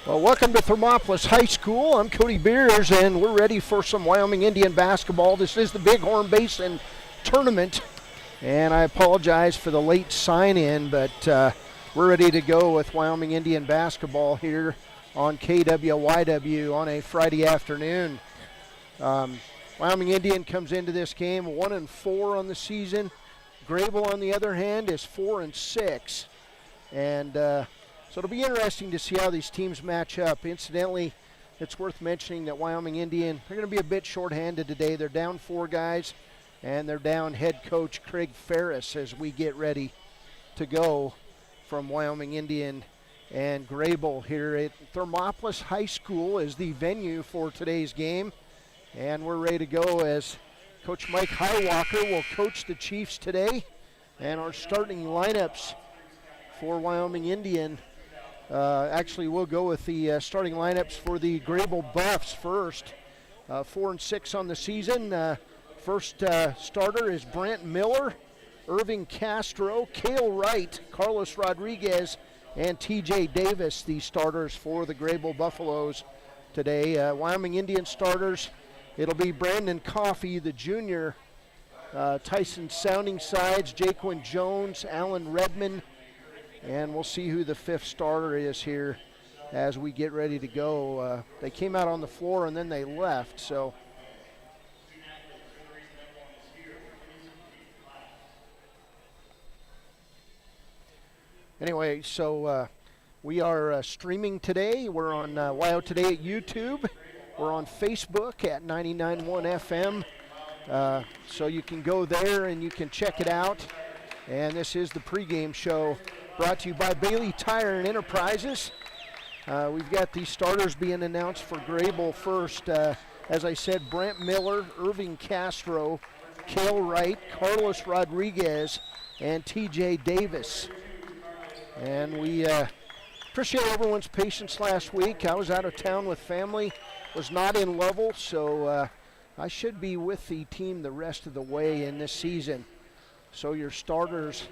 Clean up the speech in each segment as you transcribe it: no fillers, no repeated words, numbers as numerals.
Well, welcome to Thermopolis High School. I'm Cody Beers, and we're ready for some Wyoming Indian basketball. This is the Bighorn Basin Tournament, and I apologize for the late sign-in, but we're ready to go with Wyoming Indian basketball here on KWYW on a Friday afternoon. Wyoming Indian comes into this game 1-4 on the season. Greybull, on the other hand, is 4-6, and so it'll be interesting to see how these teams match up. Incidentally, it's worth mentioning that Wyoming Indian, they're going to be a bit shorthanded today. They're down 4 guys, and they're down head coach Craig Ferris as we get ready to go from Wyoming Indian and Greybull here at Thermopolis High School is the venue for today's game. And we're ready to go as Coach Mike Highwalker will coach the Chiefs today. And our starting lineups for Wyoming Indian. Actually, we'll go with the starting lineups for the Greybull Buffs first. 4-6 on the season. First starter is Brent Miller, Irving Castro, Cale Wright, Carlos Rodriguez, and TJ Davis, the starters for the Greybull Buffaloes today. Wyoming Indian starters, it'll be Brandon Coffey, the junior, Tyson Sounding Sides, Jaquin Jones, Alan Redmond, and we'll see who the 5th starter is here as we get ready to go. They came out on the floor and then they left, so. Anyway, so we are streaming today. We're on WYO Today at YouTube. We're on Facebook at 99.1 FM. So you can go there and you can check it out. And this is the pregame show brought to you by Bailey Tire and Enterprises. We've got the starters being announced for Greybull first. As I said, Brent Miller, Irving Castro, Cale Wright, Carlos Rodriguez, and TJ Davis. And we appreciate everyone's patience last week. I was out of town with family, was not in Lovell, so I should be with the team the rest of the way in this season. So your starters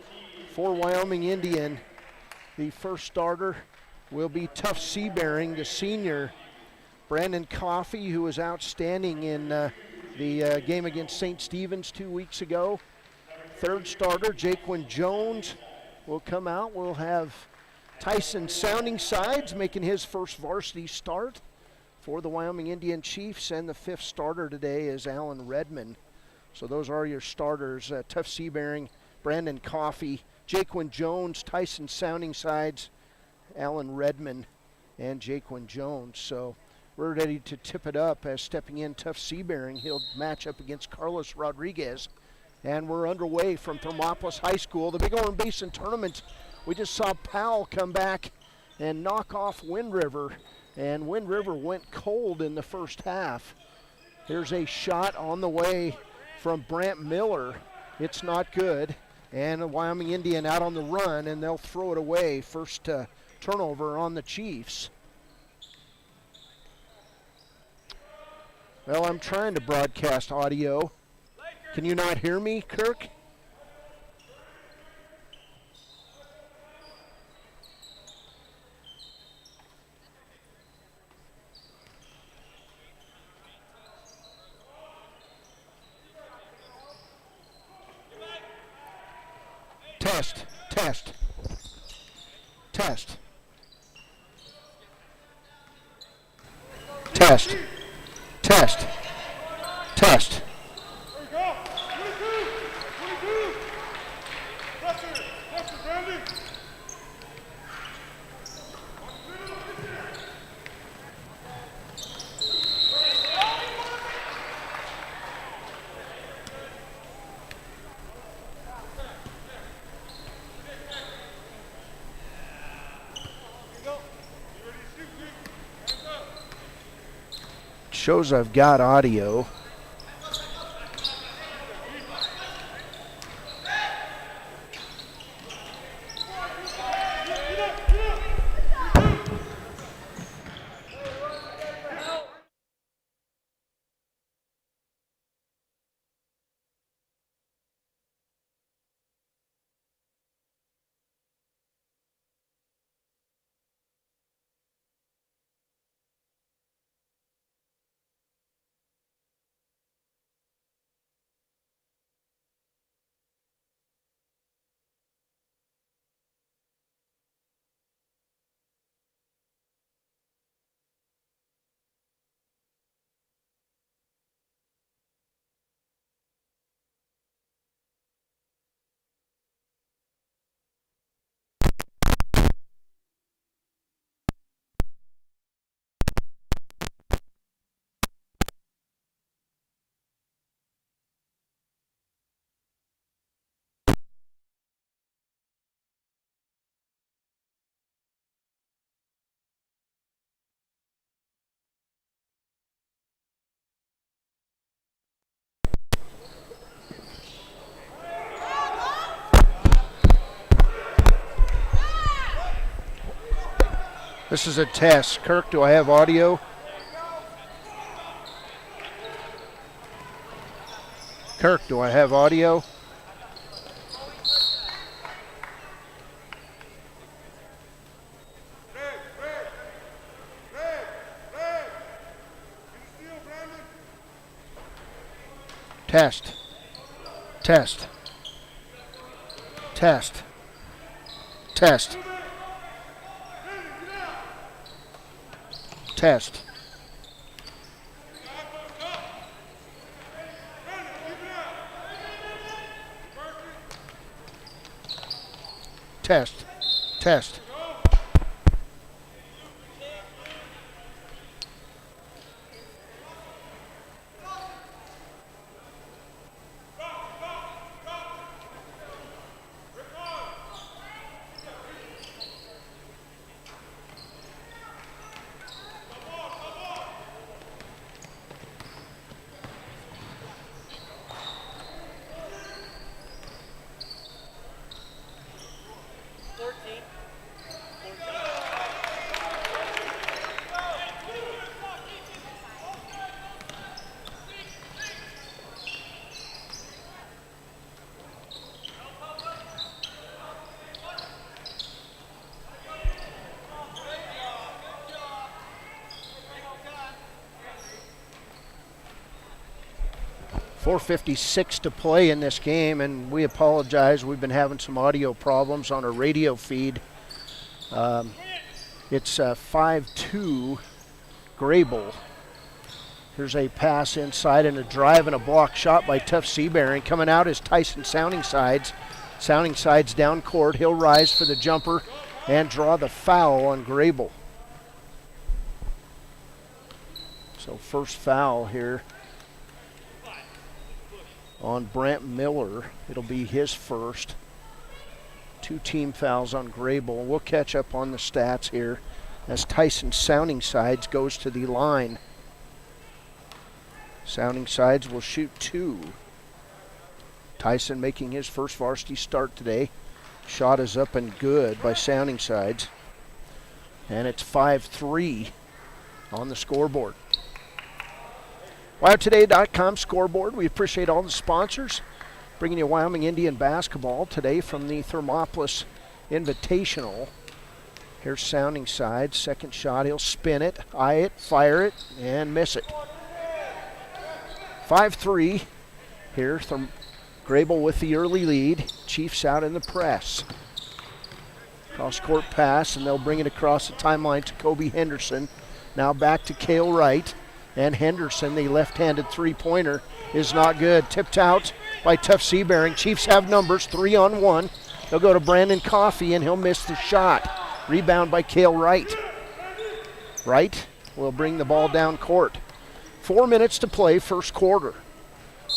for Wyoming Indian, the first starter will be Tuff Seabearing, the senior. Brandon Coffey, who was outstanding in the game against St. Stephen's 2 weeks ago. Third starter, Jaquin Jones, will come out. We'll have Tyson Sounding Sides making his first varsity start for the Wyoming Indian Chiefs, and the 5th starter today is Alan Redmond. So those are your starters, Tuff Seabearing, Brandon Coffey, Jaquin Jones, Tyson Sounding Sides, Alan Redmond, and Jaquin Jones. So we're ready to tip it up as stepping in Tuff Seabearing. He'll match up against Carlos Rodriguez. And we're underway from Thermopolis High School. The Bighorn Basin Tournament, we just saw Powell come back and knock off Wind River. And Wind River went cold in the first half. Here's a shot on the way from Brent Miller. It's not good. And a Wyoming Indian out on the run, and they'll throw it away. First turnover on the Chiefs. Well, I'm trying to broadcast audio. Can you not hear me, Kirk? Test, test, test, test, test, test. Shows I've got audio. This is a test. Kirk, do I have audio? Kirk, do I have audio? Test. Test. Test. Test. Test. Test. Test. .456 to play in this game, and we apologize. We've been having some audio problems on our radio feed. It's 5-2 Greybull. Here's a pass inside and a drive and a block shot by Tough Seabearing. Coming out is Tyson Sounding Sides. Sounding Sides down court. He'll rise for the jumper and draw the foul on Greybull. So first foul here on Brant Miller. It'll be his first. 2 team fouls on Greybull. We'll catch up on the stats here as Tyson Sounding Sides goes to the line. Sounding Sides will shoot 2. Tyson making his first varsity start today. Shot is up and good by Sounding Sides. And it's 5-3 on the scoreboard. WyoToday.com scoreboard. We appreciate all the sponsors bringing you Wyoming Indian basketball today from the Thermopolis Invitational. Here's Sounding Sides. Second shot. He'll spin it, eye it, fire it, and miss it. 5-3 here. Greybull with the early lead. Chiefs out in the press. Cross-court pass, and they'll bring it across the timeline to Kobe Henderson. Now back to Cale Wright. And Henderson, the left-handed three-pointer, is not good. Tipped out by Tough Seabearing. Chiefs have numbers, 3-on-1. They'll go to Brandon Coffey, and he'll miss the shot. Rebound by Cale Wright. Wright will bring the ball down court. 4 minutes to play, first quarter.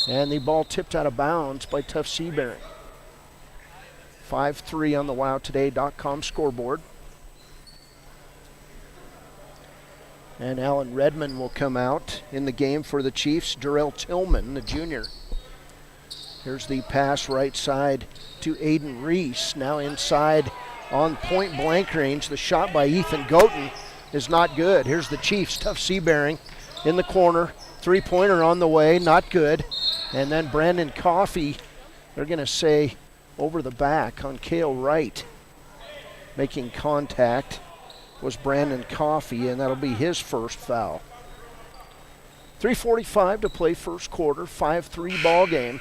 And the ball tipped out of bounds by Tough Seabearing. 5-3 on the WyoToday.com scoreboard. And Alan Redmond will come out in the game for the Chiefs. Darrell Tillman, the junior. Here's the pass right side to Aiden Reese. Now inside on point blank range. The shot by Ethan Goten is not good. Here's the Chiefs. Tough Seabearing in the corner. Three-pointer on the way, not good. And then Brandon Coffey, they're going to say over the back on Cale Wright. Making contact was Brandon Coffey, and that'll be his first foul. 3:45 to play first quarter, 5-3 ball game.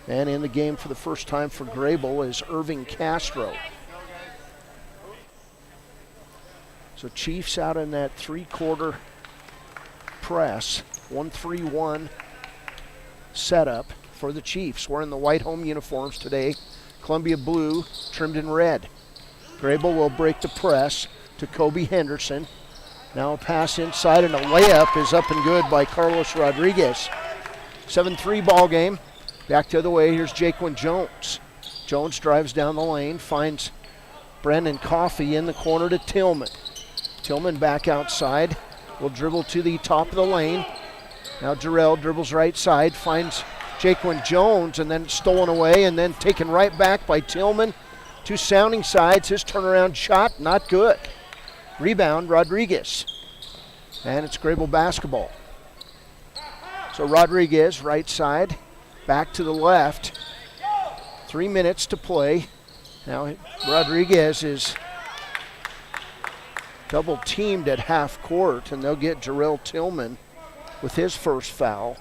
And in the game for the first time for Greybull is Irving Castro. So Chiefs out in that three-quarter press, 1-3-1 setup for the Chiefs. Wearing the white home uniforms today, Columbia blue trimmed in red. Greybull will break the press to Kobe Henderson. Now a pass inside and a layup is up and good by Carlos Rodriguez. 7-3 ball game. Back the other way, here's Jaquan Jones. Jones drives down the lane, finds Brandon Coffey in the corner to Tillman. Tillman back outside, will dribble to the top of the lane. Now Darrell dribbles right side, finds Jaquan Jones, and then it's stolen away and then taken right back by Tillman to Sounding Sides. His turnaround shot, not good. Rebound, Rodriguez. And it's Greybull basketball. So Rodriguez, right side, back to the left. 3 minutes to play. Now Rodriguez is double teamed at half court, and they'll get Jarrell Tillman with his first foul.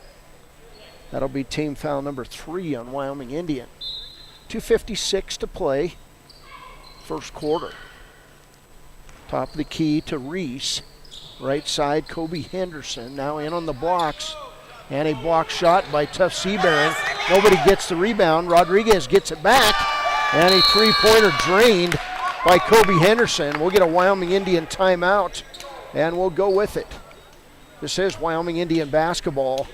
That'll be team foul number 3 on Wyoming Indian. 2:56 to play, first quarter. Top of the key to Reese. Right side, Kobe Henderson now in on the blocks. And a block shot by Tough Seabearing. Nobody gets the rebound. Rodriguez gets it back. And a three-pointer drained by Kobe Henderson. We'll get a Wyoming Indian timeout, and we'll go with it. This is Wyoming Indian basketball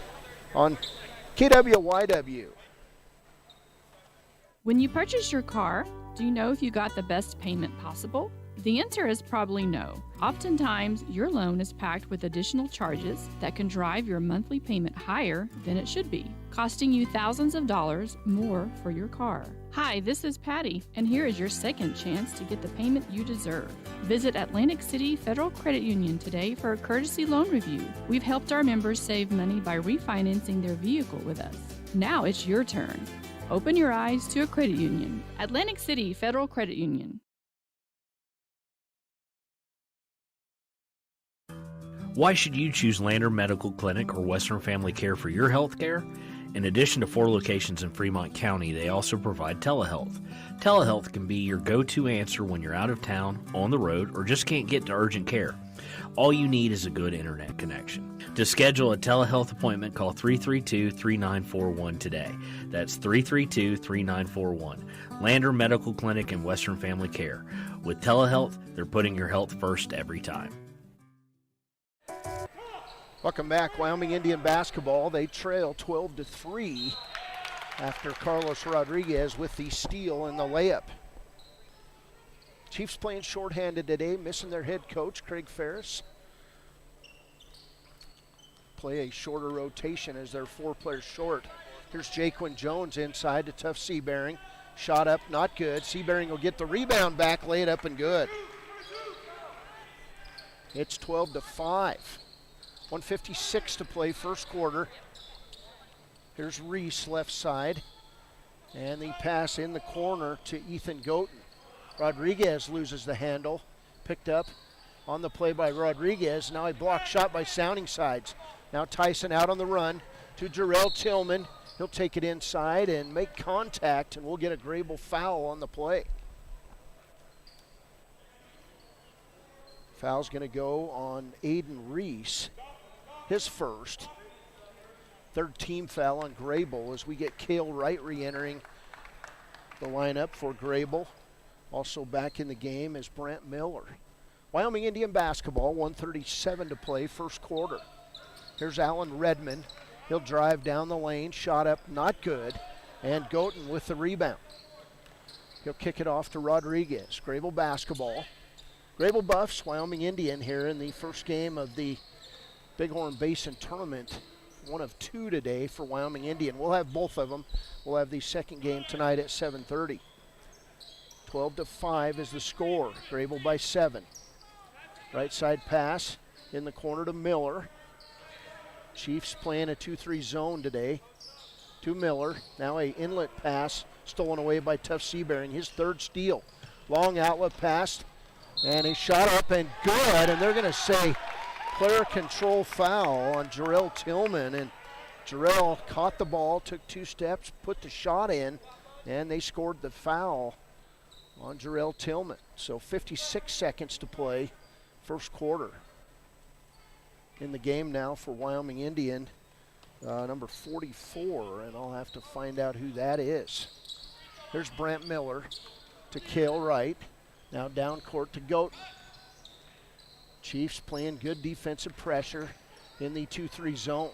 on KWYW. When you purchase your car, do you know if you got the best payment possible? The answer is probably no. Oftentimes, your loan is packed with additional charges that can drive your monthly payment higher than it should be, costing you thousands of dollars more for your car. Hi, this is Patty, and here is your second chance to get the payment you deserve. Visit Atlantic City Federal Credit Union today for a courtesy loan review. We've helped our members save money by refinancing their vehicle with us. Now it's your turn. Open your eyes to a credit union. Atlantic City Federal Credit Union. Why should you choose Lander Medical Clinic or Western Family Care for your health care? In addition to 4 locations in Fremont County, they also provide telehealth. Telehealth can be your go-to answer when you're out of town, on the road, or just can't get to urgent care. All you need is a good internet connection. To schedule a telehealth appointment, call 332-3941 today. That's 332-3941. Lander Medical Clinic and Western Family Care. With telehealth, they're putting your health first every time. Welcome back, Wyoming Indian basketball. They trail 12-3 after Carlos Rodriguez with the steal and the layup. Chiefs playing shorthanded today, missing their head coach, Craig Ferris. Play a shorter rotation as they're 4 players short. Here's Jaquin Jones inside to Tough Seabearing. Shot up, not good. Seabearing will get the rebound back, lay it up and good. It's 12-5. 1:56 to play, first quarter. Here's Reese left side. And the pass in the corner to Ethan Goten. Rodriguez loses the handle. Picked up on the play by Rodriguez. Now a block shot by Sounding Sides. Now Tyson out on the run to Jarrell Tillman. He'll take it inside and make contact, and we'll get a Greybull foul on the play. Foul's going to go on Aiden Reese. His first. Third team foul on Greybull as we get Cale Wright re-entering the lineup for Greybull. Also back in the game is Brant Miller. Wyoming Indian basketball, 1:37 to play, first quarter. Here's Alan Redmond. He'll drive down the lane, shot up, not good, and Goten with the rebound. He'll kick it off to Rodriguez. Greybull basketball. Greybull Buffs, Wyoming Indian here in the first game of the Bighorn Basin Tournament. One of 2 today for Wyoming Indian. We'll have both of them. We'll have the second game tonight at 7:30. 12-5 is the score. Greybull by 7. Right side pass in the corner to Miller. Chiefs playing a 2-3 zone today. To Miller. Now a inlet pass stolen away by Tough Seabearing. His third steal. Long outlet pass. And he shot up and good. And they're going to say player control foul on Jarrell Tillman. And Jarrell caught the ball, took 2 steps, put the shot in, and they scored the foul on Jarrell Tillman. So 56 seconds to play, first quarter. In the game now for Wyoming Indian, number 44, and I'll have to find out who that is. There's Brant Miller to Cale Wright. Now down court to Goten. Chiefs playing good defensive pressure in the 2-3 zone.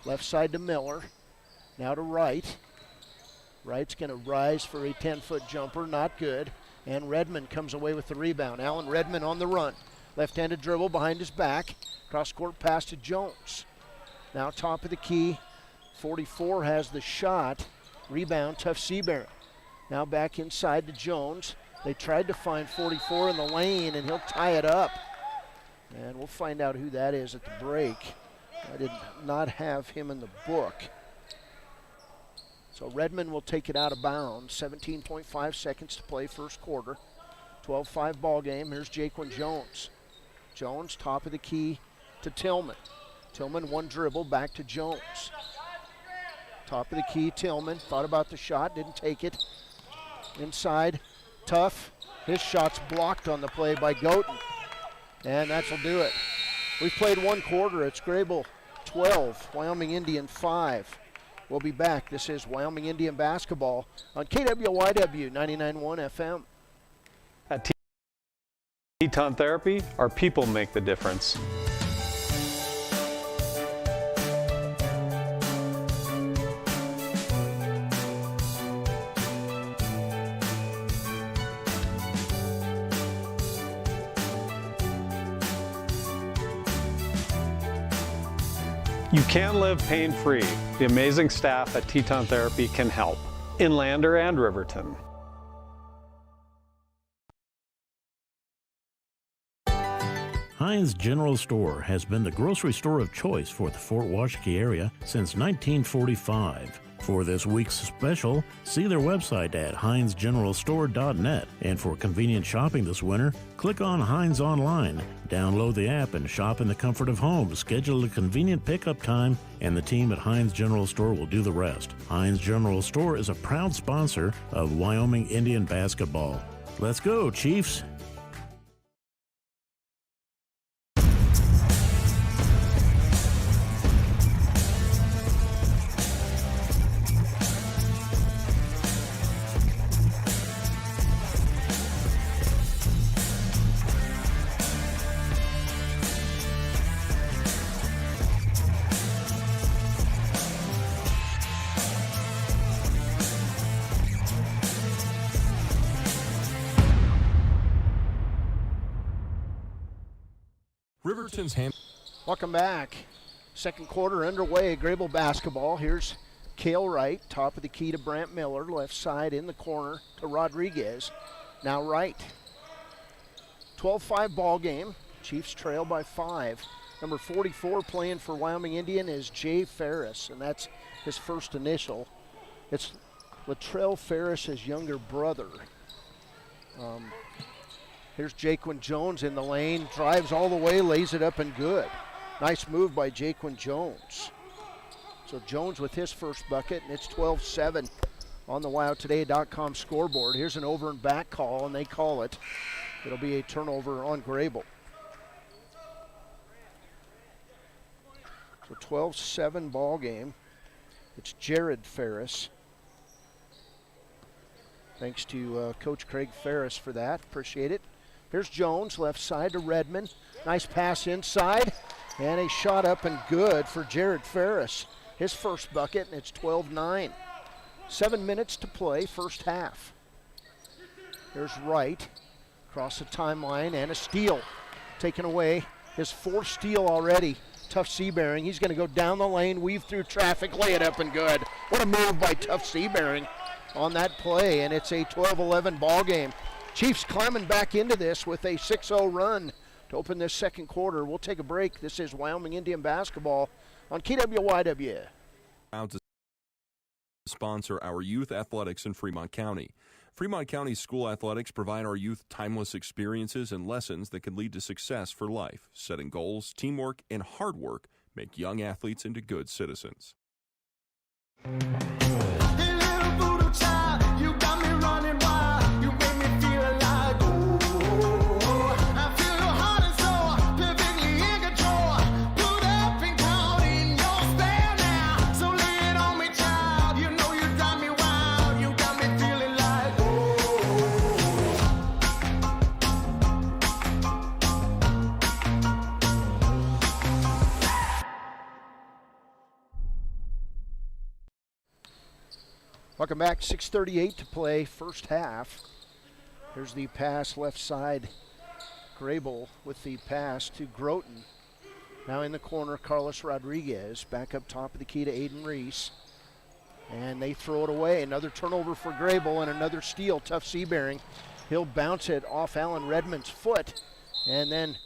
Left side to Miller. Now to Wright. Wright's going to rise for a 10-foot jumper, not good. And Redmond comes away with the rebound. Alan Redmond on the run. Left-handed dribble behind his back. Cross-court pass to Jones. Now top of the key. 44 has the shot. Rebound, Tough Seabearing. Now back inside to Jones. They tried to find 44 in the lane, and he'll tie it up. And we'll find out who that is at the break. I did not have him in the book. So Redmond will take it out of bounds. 17.5 seconds to play first quarter. 12-5 ball game. Here's Jaquan Jones. Jones, top of the key to Tillman. Tillman, one dribble, back to Jones. Top of the key, Tillman. Thought about the shot, didn't take it. Inside, Tough. His shot's blocked on the play by Goten. And that'll do it. We've played one quarter. It's Greybull 12, Wyoming Indian 5. We'll be back. This is Wyoming Indian basketball on KWYW 99.1 FM. At Teton Therapy, our people make the difference. You can live pain-free. The amazing staff at Teton Therapy can help in Lander and Riverton. Heinz General Store has been the grocery store of choice for the Fort Washakie area since 1945. For this week's special, see their website at heinzgeneralstore.net. And for convenient shopping this winter, click on Heinz Online, download the app, and shop in the comfort of home. Schedule a convenient pickup time, and the team at Heinz General Store will do the rest. Heinz General Store is a proud sponsor of Wyoming Indian basketball. Let's go, Chiefs! Riverton's hand. Welcome back. Second quarter underway. Greybull basketball. Here's Cale Wright, top of the key to Brant Miller, left side in the corner to Rodriguez. Now Wright. 12-5 ball game. Chiefs trail by 5. Number 44 playing for Wyoming Indian is Jay Ferris, and that's his first initial. It's Latrell Ferris' younger brother. Here's Jaquan Jones in the lane, drives all the way, lays it up and good. Nice move by Jaquan Jones. So Jones with his first bucket, and it's 12-7 on the WyoToday.com scoreboard. Here's an over and back call, and they call it. It'll be a turnover on Greybull. So 12-7 ball game. It's Jared Ferris. Thanks to Coach Craig Ferris for that. Appreciate it. Here's Jones, left side to Redmond. Nice pass inside, and a shot up and good for Jared Ferris. His first bucket, and it's 12-9. 7 minutes to play, first half. Here's Wright, across the timeline, and a steal. Taken away, his fourth steal already. Tough Seabearing, he's gonna go down the lane, weave through traffic, lay it up and good. What a move by Tough Seabearing on that play, and it's a 12-11 ball game. Chiefs climbing back into this with a 6-0 run to open this second quarter. We'll take a break. This is Wyoming Indian basketball on KWYW. Proud to sponsor our youth athletics in Fremont County. Fremont County school athletics provide our youth timeless experiences and lessons that can lead to success for life. Setting goals, teamwork, and hard work make young athletes into good citizens. Welcome back, 6:38 to play, first half. Here's the pass left side. Greybull with the pass to Groton. Now in the corner, Carlos Rodriguez. Back up top of the key to Aiden Reese. And they throw it away. Another turnover for Greybull and another steal. Tough Seabearing. He'll bounce it off Alan Redmond's foot and then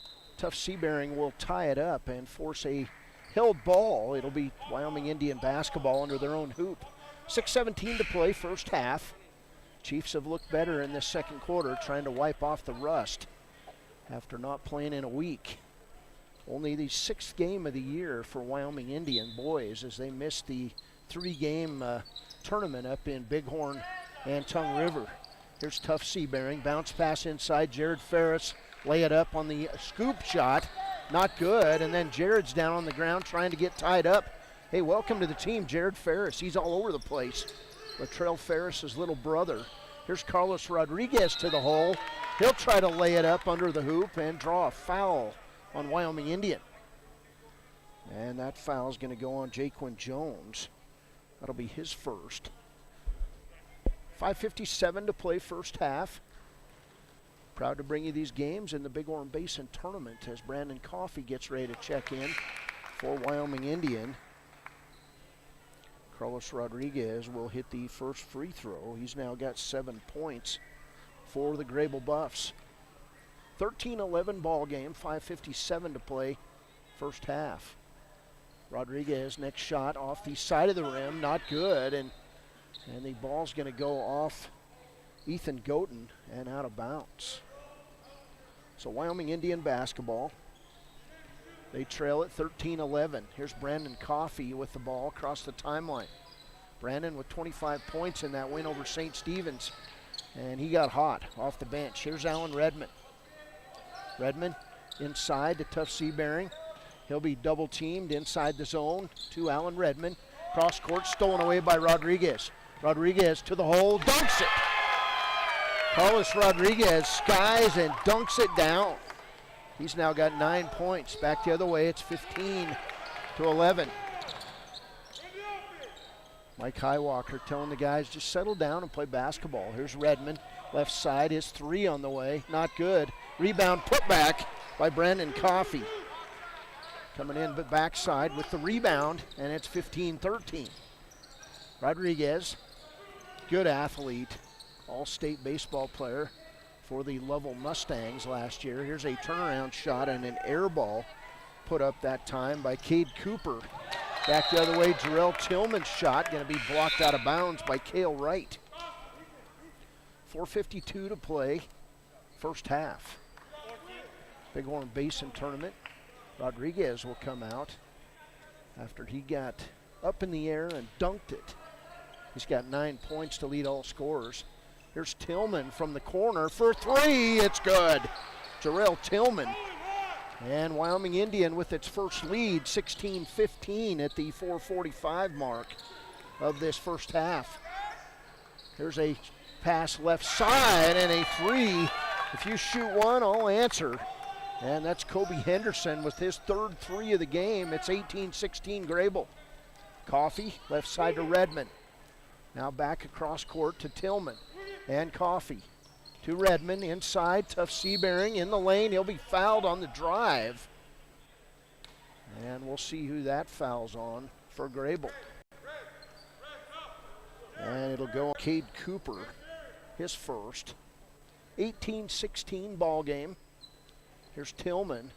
Tough Sebring will tie it up and force a held ball. It'll be Wyoming Indian basketball under their own hoop. 6:17 to play, first half. Chiefs have looked better in this second quarter, trying to wipe off the rust after not playing in a week. Only the 6th game of the year for Wyoming Indian boys as they missed the 3-game tournament up in Bighorn and Tongue River. Here's Tough Sebring, bounce pass inside, Jared Ferris lay it up on the scoop shot, not good, and then Jared's down on the ground trying to get tied up. Hey, welcome to the team, Jared Ferris. He's all over the place. Latrell Ferris's little brother. Here's Carlos Rodriguez to the hole. He'll try to lay it up under the hoop and draw a foul on Wyoming Indian. And that foul is going to go on Jaquin Jones. That'll be his first. 5:57 to play, first half. Proud to bring you these games in the Bighorn Basin Tournament as Brandon Coffey gets ready to check in for Wyoming Indian. Carlos Rodriguez will hit the first free throw. He's now got 7 points for the Greybull Buffs. 13-11 ball game, 5:57 to play, first half. Rodriguez, next shot off the side of the rim, not good, and the ball's going to go off Ethan Goten and out of bounds. So Wyoming Indian basketball. They trail at 13-11. Here's Brandon Coffey with the ball across the timeline. Brandon with 25 points in that win over St. Stephen's, and he got hot off the bench. Here's Alan Redmond. Redmond inside to Tough Sebring. He'll be double teamed inside the zone to Alan Redmond. Cross court stolen away by Rodriguez. Rodriguez to the hole, dunks it. Carlos Rodriguez skies and dunks it down. He's now got 9 points. Back the other way, it's 15-11. Mike Highwalker telling the guys just settle down and play basketball. Here's Redmond, left side, his 3 on the way, not good. Rebound put back by Brandon Coffey. Coming in but backside with the rebound, and it's 15-13. Rodriguez, good athlete, all-state baseball player for the Lovell Mustangs last year. Here's a turnaround shot and an air ball put up that time by Cade Cooper. Back the other way, Jarrell Tillman's shot going to be blocked out of bounds by Cale Wright. 4:52 to play, first half. Bighorn Basin Tournament. Rodriguez will come out after he got up in the air and dunked it. He's got 9 points to lead all scorers. Here's Tillman from the corner for 3. It's good. Jarrell Tillman. And Wyoming Indian with its first lead, 16-15 at the 4:45 mark of this first half. There's a pass left side and a 3. If you shoot one, I'll answer. And that's Kobe Henderson with his third 3 of the game. It's 18-16 Greybull. Coffey, left side to Redmond. Now back across court to Tillman and Coffey. To Redmond, inside, Tough Sebring in the lane. He'll be fouled on the drive. And we'll see who that fouls on for Greybull. And it'll go on Cade Cooper, his first. 18-16 ball game. Here's Tillman.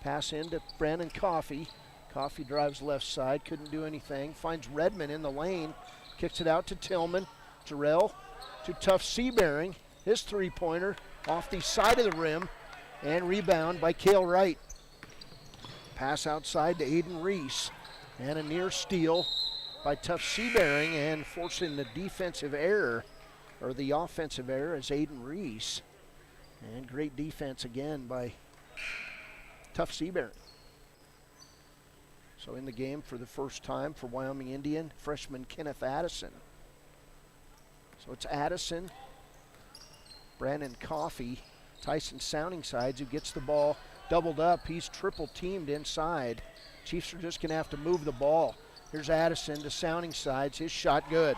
Pass in to Brandon Coffey. Coffey drives left side, couldn't do anything. Finds Redmond in the lane. Kicks it out to Tillman. Jarrell to Tough Sebring. His 3-pointer off the side of the rim. And rebound by Cale Wright. Pass outside to Aiden Reese. And a near steal by Tough Sebring, and forcing the defensive error, or the offensive error, is Aiden Reese. And great defense again by Tough Sebring. So in the game for the first time for Wyoming Indian, freshman Kenneth Addison. So it's Addison, Brandon Coffey, Tyson Soundingsides who gets the ball doubled up. He's triple teamed inside. Chiefs are just going to have to move the ball. Here's Addison to Soundingsides. His shot good.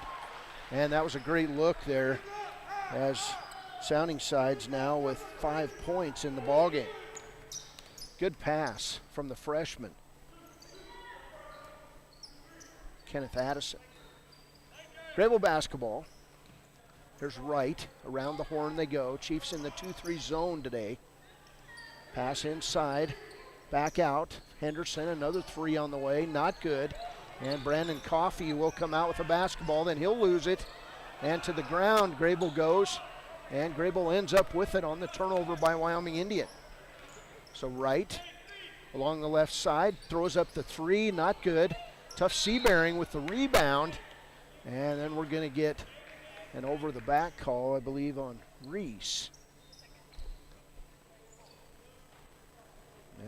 And that was a great look there as Soundingsides now with 5 points in the ballgame. Good pass from the freshman, Kenneth Addison. Greybull basketball. Here's Wright. Around the horn they go. Chiefs in the 2-3 zone today. Pass inside Back out. Henderson, another three on the way. Not good. And Brandon Coffey will come out with a basketball. Then he'll lose it. And to the ground, Greybull goes. And Greybull ends up with it on the turnover by Wyoming Indian. So Wright along the left side. Throws up the three. Not good. Tough Seabearing with the rebound. And then we're going to get an over-the-back call, I believe, on Reese.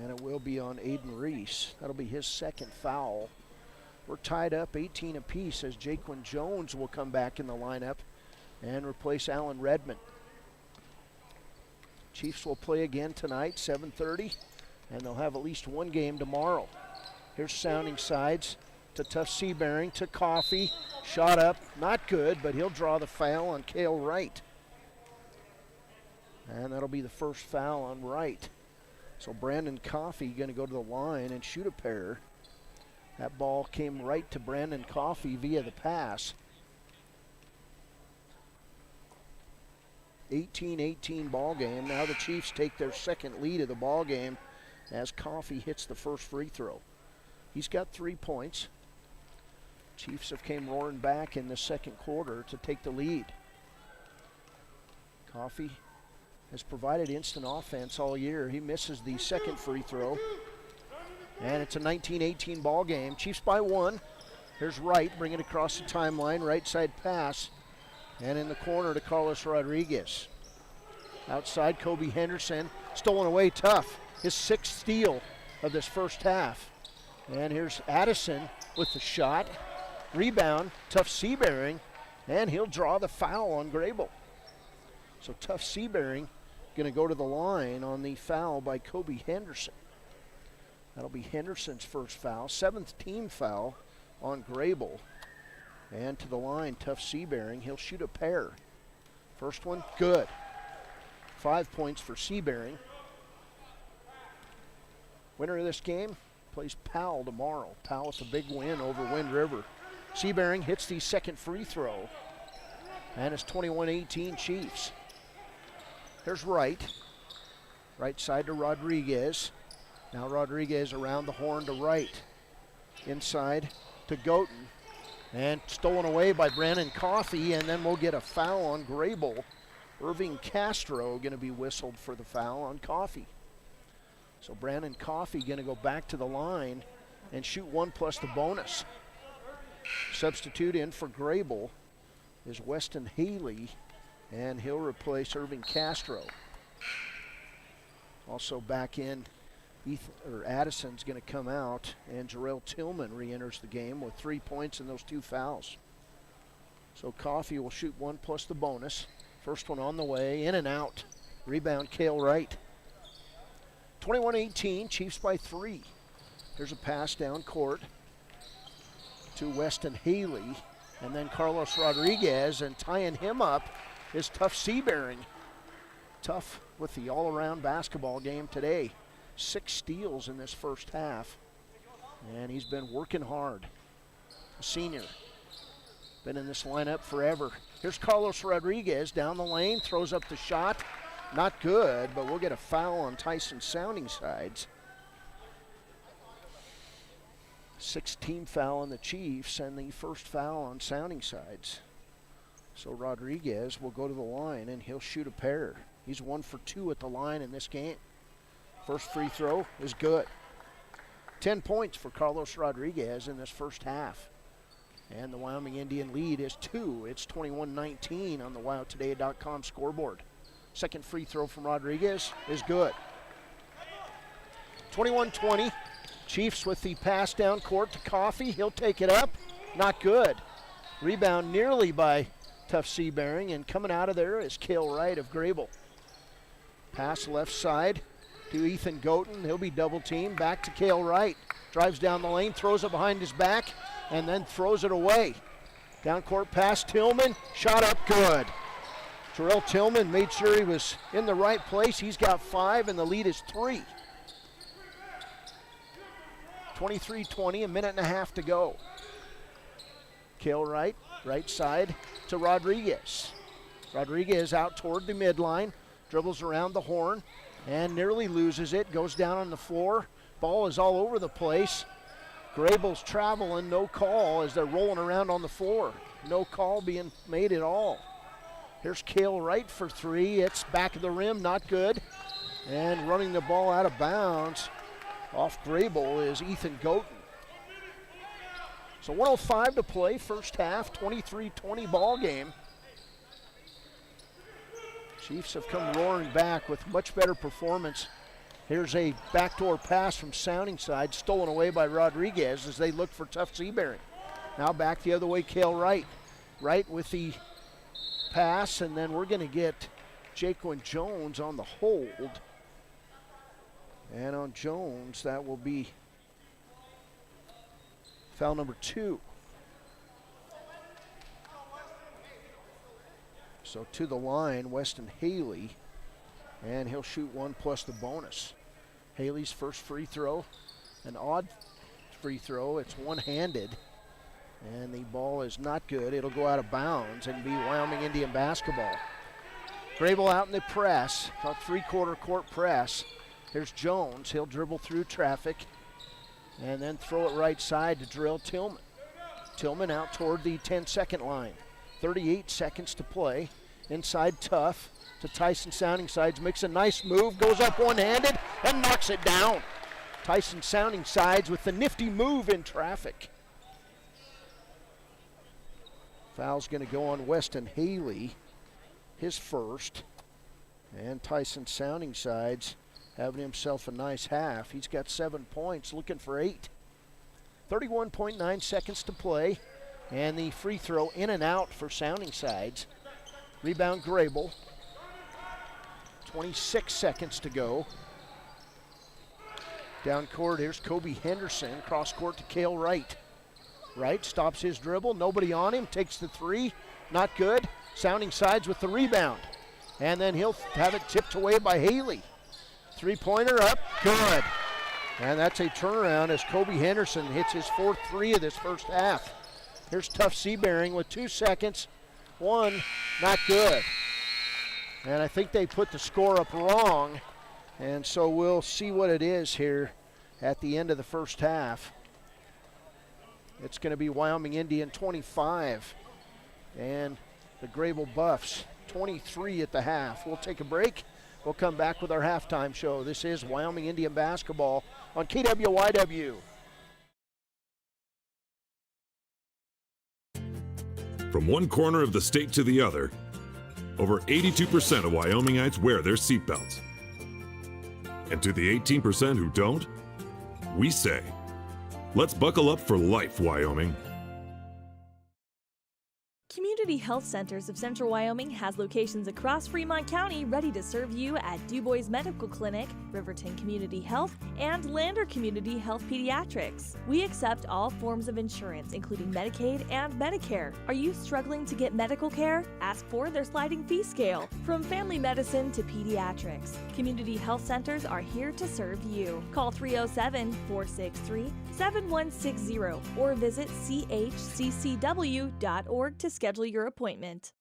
And it will be on Aiden Reese. That'll be his second foul. We're tied up 18 apiece as Jaquan Jones will come back in the lineup and replace Alan Redmond. Chiefs will play again tonight, 7:30, and they'll have at least one game tomorrow. Here's sounding sides to Tough Seabearing to Coffey. Shot up, not good, but he'll draw the foul on Cale Wright. And that'll be the first foul on Wright. So Brandon Coffey going to go to the line and shoot a pair. That ball came right to Brandon Coffey via the pass. 18-18 ball game. Now the Chiefs take their second lead of the ball game as Coffey hits the first free throw. He's got 3 points. Chiefs have came roaring back in the second quarter to take the lead. Coffey has provided instant offense all year. He misses the second free throw. And it's a 19-18 ball game. Chiefs by 1. Here's Wright, bring it across the timeline. Right side pass. And in the corner to Carlos Rodriguez. Outside, Kobe Henderson. Stolen away tough. His 6th steal of this first half. And here's Addison with the shot. Rebound, Tough Seabearing. And he'll draw the foul on Greybull. So Tough Seabearing going to go to the line on the foul by Kobe Henderson. That'll be Henderson's first foul, 7th team foul on Greybull. And to the line, Tough Seabearing. He'll shoot a pair. First one, good. 5 points for Seabearing. Winner of this game plays Powell tomorrow. Powell with a big win over Wind River. Seabearing hits the second free throw. And it's 21-18 Chiefs. Here's Wright. Right side to Rodriguez. Now Rodriguez around the horn to Wright. Inside to Goten. And stolen away by Brandon Coffey, and then we'll get a foul on Greybull. Irving Castro going to be whistled for the foul on Coffey. So Brandon Coffey going to go back to the line and shoot 1 plus the bonus. Substitute in for Greybull is Weston Haley, and he'll replace Irving Castro. Also back in, Addison's going to come out, and Jarrell Tillman re-enters the game with 3 points and those 2 fouls. So Coffey will shoot 1 plus the bonus. First one on the way, in and out. Rebound, Cale Wright. 21-18, Chiefs by 3. There's a pass down court to Weston Haley, and then Carlos Rodriguez, and tying him up is Tough Seabearing. Tough with the all-around basketball game today. 6 steals in this first half, and he's been working hard. A senior, been in this lineup forever. Here's Carlos Rodriguez down the lane, throws up the shot. Not good, but we'll get a foul on Tyson Sounding Sides. 6th team foul on the Chiefs and the first foul on Sounding Sides. So Rodriguez will go to the line and he'll shoot a pair. He's 1 for 2 at the line in this game. First free throw is good. 10 points for Carlos Rodriguez in this first half. And the Wyoming Indian lead is 2. It's 21-19 on the WyoToday.com scoreboard. Second free throw from Rodriguez is good. 21-20. Chiefs with the pass down court to Coffey. He'll take it up. Not good. Rebound nearly by Tough Seabearing, and coming out of there is Cale Wright of Greybull. Pass left side to Ethan Goten. He'll be double teamed. Back to Cale Wright. Drives down the lane, throws it behind his back, and then throws it away. Down court pass, Tillman. Shot up good. Jarrell Tillman made sure he was in the right place. He's got 5, and the lead is 3. 23-20, a minute and a half to go. Cale Wright, right side to Rodriguez. Rodriguez out toward the midline, dribbles around the horn, and nearly loses it. Goes down on the floor, Ball is all over the place. Greybull's traveling, no call as they're rolling around on the floor. No call being made at all. Here's Cale Wright for three. It's back of the rim, not good. And running the ball out of bounds off Greybull is Ethan Goten. So 1:05 to play, first half, 23-20 ball game. Chiefs have come roaring back with much better performance. Here's a backdoor pass from Sounding Side, stolen away by Rodriguez as they look for tough Seabearing. Now back the other way, Cale Wright. Wright with the pass, and then we're going to get Jaquan Jones on the hold. And on Jones, that will be foul number 2. So to the line, Weston Haley, and he'll shoot one plus the bonus. Haley's first free throw, an odd free throw. It's one-handed, and the ball is not good. It'll go out of bounds and be Wyoming Indian basketball. Greybull out in the press, about three-quarter court press. Here's Jones. He'll dribble through traffic and then throw it right side to Drill Tillman. Tillman out toward the 10-second line. 38 seconds to play. Inside Tough to Tyson Sounding Sides. Makes a nice move, goes up one-handed and knocks it down. Tyson Sounding Sides with the nifty move in traffic. Foul's going to go on Weston Haley, his first. And Tyson Sounding Sides having himself a nice half. He's got 7 points, looking for 8. 31.9 seconds to play. And the free throw in and out for Sounding Sides. Rebound Greybull. 26 seconds to go. Down court, here's Kobe Henderson. Cross court to Cale Wright. Wright stops his dribble. Nobody on him. Takes the three. Not good. Sounding Sides with the rebound. And then he'll have it tipped away by Haley. Three-pointer up. Good. And that's a turnaround as Kobe Henderson hits his 4th three of this first half. Here's Tough Seabearing with 2 seconds. One, not good. And I think they put the score up wrong. And so we'll see what it is here at the end of the first half. It's going to be Wyoming Indian 25 and the Greybull Buffs 23 at the half. We'll take a break. We'll come back with our halftime show. This is Wyoming Indian basketball on KWYW. From one corner of the state to the other, over 82% of Wyomingites wear their seatbelts. And to the 18% who don't, we say, let's buckle up for life, Wyoming. Community Health Centers of Central Wyoming has locations across Fremont County ready to serve you at DuBois Medical Clinic, Riverton Community Health, and Lander Community Health Pediatrics. We accept all forms of insurance, including Medicaid and Medicare. Are you struggling to get medical care? Ask for their sliding fee scale. From family medicine to pediatrics, Community Health Centers are here to serve you. Call 307-463-7160 or visit chccw.org to schedule your appointment.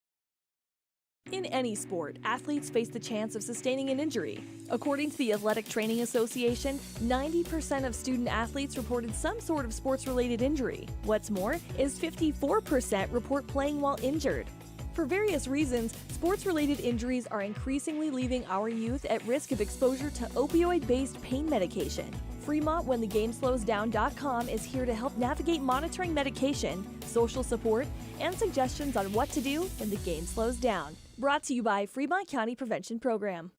In any sport, athletes face the chance of sustaining an injury. According to the Athletic Training Association, 90% of student athletes reported some sort of sports-related injury. What's more is 54% report playing while injured. For various reasons, sports-related injuries are increasingly leaving our youth at risk of exposure to opioid-based pain medication. Fremont WhenTheGameSlowsDown.com is here to help navigate monitoring medication, social support, and suggestions on what to do when the game slows down. Brought to you by Fremont County Prevention Program.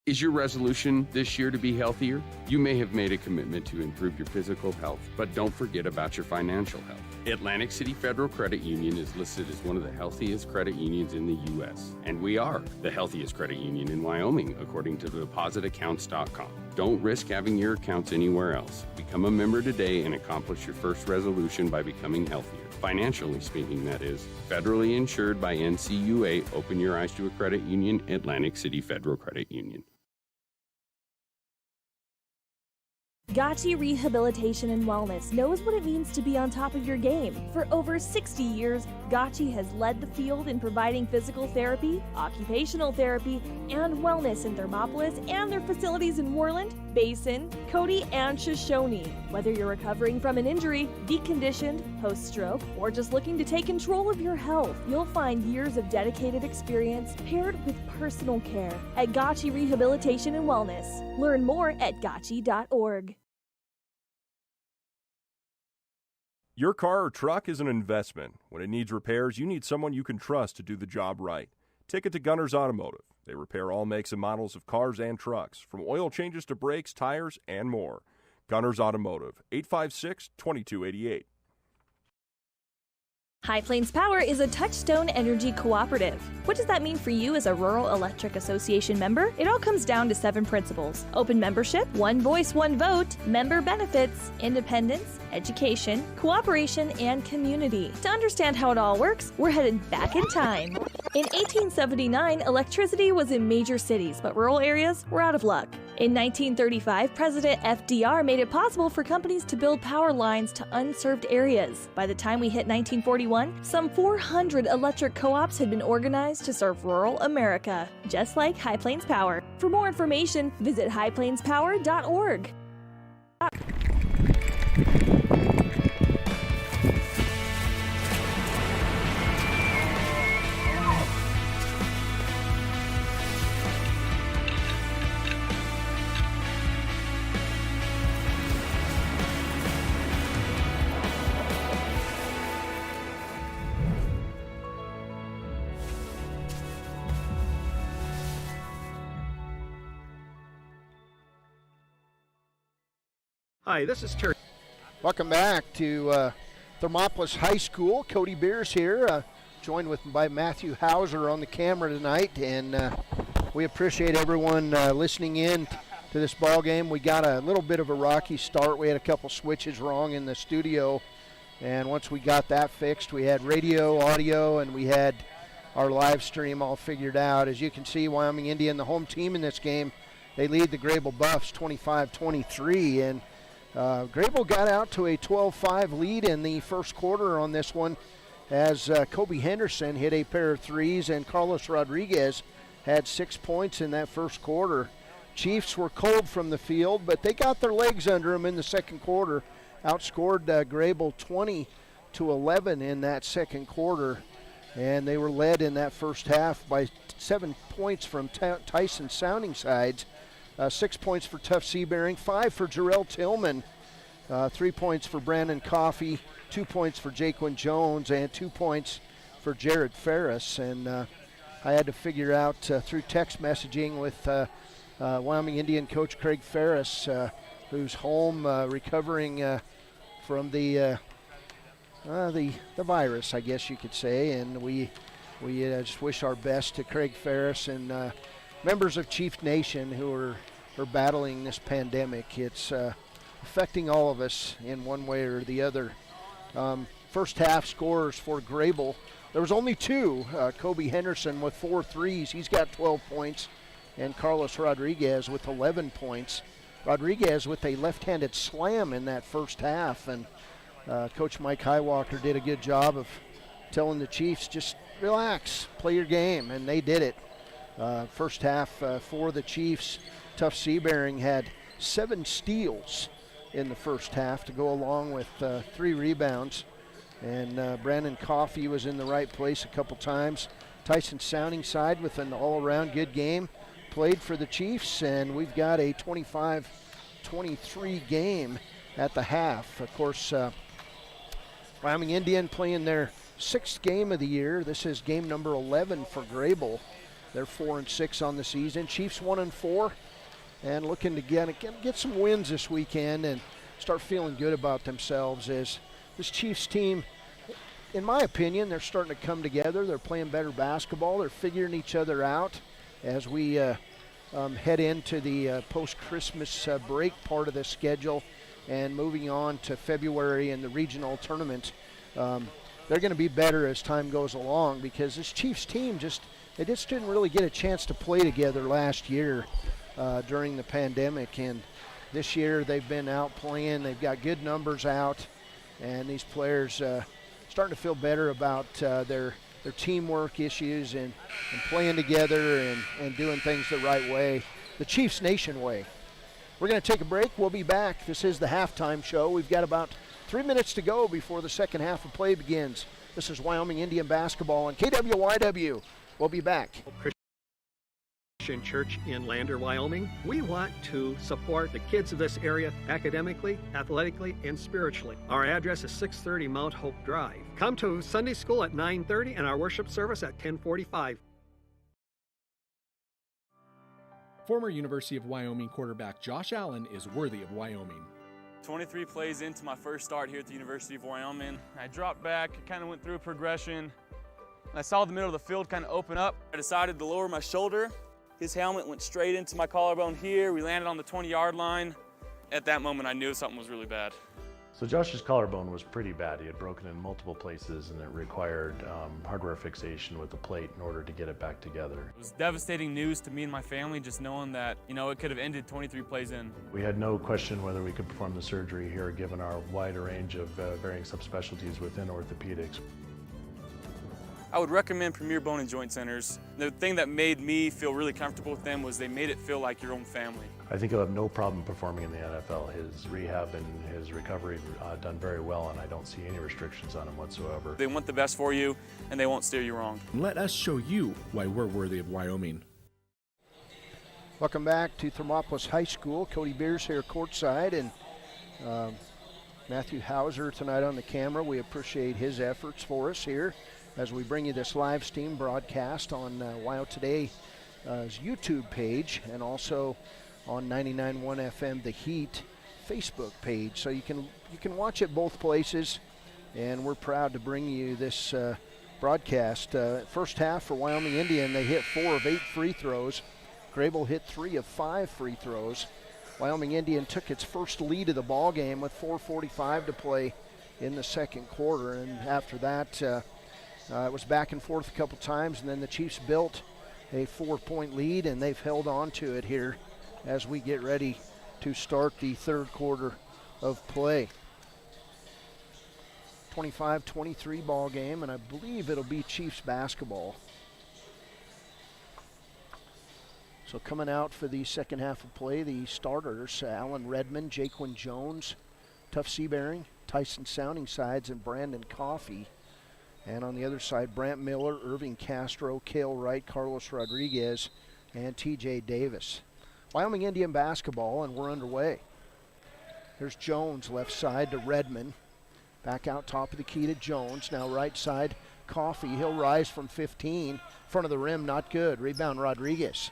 Is your resolution this year to be healthier? You may have made a commitment to improve your physical health, but don't forget about your financial health. Atlantic City Federal Credit Union is listed as one of the healthiest credit unions in the U.S., and we are the healthiest credit union in Wyoming, according to depositaccounts.com. Don't risk having your accounts anywhere else. Become a member today and accomplish your first resolution by becoming healthier. Financially speaking, that is. Federally insured by NCUA. Open your eyes to a credit union. Atlantic City Federal Credit Union. Gotchi Rehabilitation and Wellness knows what it means to be on top of your game. For over 60 years, Gotchi has led the field in providing physical therapy, occupational therapy, and wellness in Thermopolis and their facilities in Worland, Basin, Cody, and Shoshone. Whether you're recovering from an injury, deconditioned, post-stroke, or just looking to take control of your health, you'll find years of dedicated experience paired with personal care at Gotchi Rehabilitation and Wellness. Learn more at gotchi.org. Your car or truck is an investment. When it needs repairs, you need someone you can trust to do the job right. Take it to Gunner's Automotive. They repair all makes and models of cars and trucks, from oil changes to brakes, tires, and more. Gunner's Automotive, 856-2288. High Plains Power is a Touchstone Energy cooperative. What does that mean for you as a Rural Electric Association member? It all comes down to 7 principles: open membership, one voice, one vote, member benefits, independence, education, cooperation, and community. To understand how it all works, we're headed back in time. In 1879, electricity was in major cities, but rural areas were out of luck. In 1935, President FDR made it possible for companies to build power lines to unserved areas. By the time we hit 1941, some 400 electric co-ops had been organized to serve rural America, just like High Plains Power. For more information, visit highplainspower.org. Hi, this is Terry. Welcome back to Thermopolis High School. Cody Beers here, joined by Matthew Hauser on the camera tonight, and we appreciate everyone listening in to this ball game. We got a little bit of a rocky start. We had a couple switches wrong in the studio, and once we got that fixed, we had radio, audio, and we had our live stream all figured out. As you can see, Wyoming Indian, the home team in this game, they lead the Greybull Buffs 25-23, and Greybull got out to a 12-5 lead in the first quarter on this one as Kobe Henderson hit a pair of threes and Carlos Rodriguez had 6 points in that first quarter. Chiefs were cold from the field, but they got their legs under them in the second quarter. Outscored Greybull 20-11 in that second quarter, and they were led in that first half by 7 points from Tyson Sounding Sides. 6 points for Tough Seabearing, 5 for Jarrell Tillman, 3 points for Brandon Coffey, 2 points for Jaquin Jones, and 2 points for Jared Ferris. And I had to figure out through text messaging with Wyoming Indian coach Craig Ferris, who's home recovering from the virus, I guess you could say. And we just wish our best to Craig Ferris and members of Chief Nation who are battling this pandemic. It's affecting all of us in one way or the other. First half scores for Greybull. There was only 2. Kobe Henderson with 4 threes. He's got 12 points. And Carlos Rodriguez with 11 points. Rodriguez with a left-handed slam in that first half. And Coach Mike Highwalker did a good job of telling the Chiefs, just relax, play your game. And they did it. First half for the Chiefs, Tough Seabearing had 7 steals in the first half to go along with 3 rebounds. And Brandon Coffey was in the right place a couple times. Tyson Sounding Side with an all-around good game played for the Chiefs, and we've got a 25-23 game at the half. Of course, Wyoming Indian playing their 6th game of the year. This is game number 11 for Greybull. They're 4-6 on the season. Chiefs 1-4, and looking to get some wins this weekend and start feeling good about themselves. As this Chiefs team, in my opinion, they're starting to come together. They're playing better basketball. They're figuring each other out as we head into the post-Christmas break part of the schedule and moving on to February in the regional tournament. They're going to be better as time goes along because this Chiefs team they just didn't really get a chance to play together last year during the pandemic. And this year they've been out playing. They've got good numbers out, and these players starting to feel better about their teamwork issues and playing together and doing things the right way, the Chiefs Nation way. We're going to take a break. We'll be back. This is the halftime show. We've got about 3 minutes to go before the second half of play begins. This is Wyoming Indian basketball on KWYW. We'll be back. Christian Church in Lander, Wyoming. We want to support the kids of this area academically, athletically, and spiritually. Our address is 630 Mount Hope Drive. Come to Sunday school at 9:30 and our worship service at 10:45. Former University of Wyoming quarterback Josh Allen is worthy of Wyoming. 23 plays into my first start here at the University of Wyoming. I dropped back, kind of went through a progression. I saw the middle of the field kind of open up. I decided to lower my shoulder. His helmet went straight into my collarbone here. We landed on the 20-yard line. At that moment, I knew something was really bad. So Josh's collarbone was pretty bad. He had broken in multiple places, and it required hardware fixation with the plate in order to get it back together. It was devastating news to me and my family, just knowing that, it could have ended 23 plays in. We had no question whether we could perform the surgery here, given our wide range of varying subspecialties within orthopedics. I would recommend Premier Bone and Joint Centers. The thing that made me feel really comfortable with them was they made it feel like your own family. I think he'll have no problem performing in the NFL. His rehab and his recovery done very well, and I don't see any restrictions on him whatsoever. They want the best for you, and they won't steer you wrong. Let us show you why we're worthy of Wyoming. Welcome back to Thermopolis High School. Cody Beers here courtside, and Matthew Hauser tonight on the camera. We appreciate his efforts for us here as we bring you this live stream broadcast on WYO Today's YouTube page, and also on 99.1 FM The Heat Facebook page. So you can watch it both places, and we're proud to bring you this broadcast. First half for Wyoming Indian, they hit 4 of 8 free throws. Greybull hit 3 of 5 free throws. Wyoming Indian took its first lead of the ball game with 4:45 to play in the second quarter, and after that it was back and forth a couple times, and then the Chiefs built a 4-point lead, and they've held on to it here as we get ready to start the third quarter of play. 25-23 ball game, and I believe it'll be Chiefs basketball. So coming out for the second half of play, the starters, Alan Redmond, Jaquin Jones, Tuff Seabearing, Tyson Sounding Sides, and Brandon Coffey. And on the other side, Brant Miller, Irving Castro, Cale Wright, Carlos Rodriguez, and TJ Davis. Wyoming Indian basketball, and we're underway. There's Jones left side to Redmond. Back out top of the key to Jones. Now right side, Coffey. He'll rise from 15. Front of the rim, not good. Rebound, Rodriguez.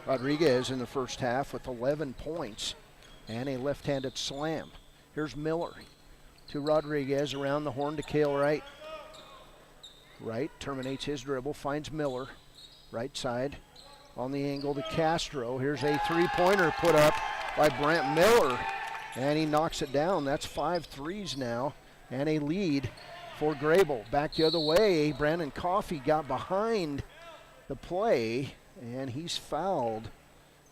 Rodriguez in the first half with 11 points and a left-handed slam. Here's Miller to Rodriguez, around the horn to Cale Wright. Wright terminates his dribble, finds Miller. Right side on the angle to Castro. Here's a three-pointer put up by Brant Miller, and he knocks it down. That's 5 threes now, and a lead for Greybull. Back the other way, Brandon Coffey got behind the play, and he's fouled,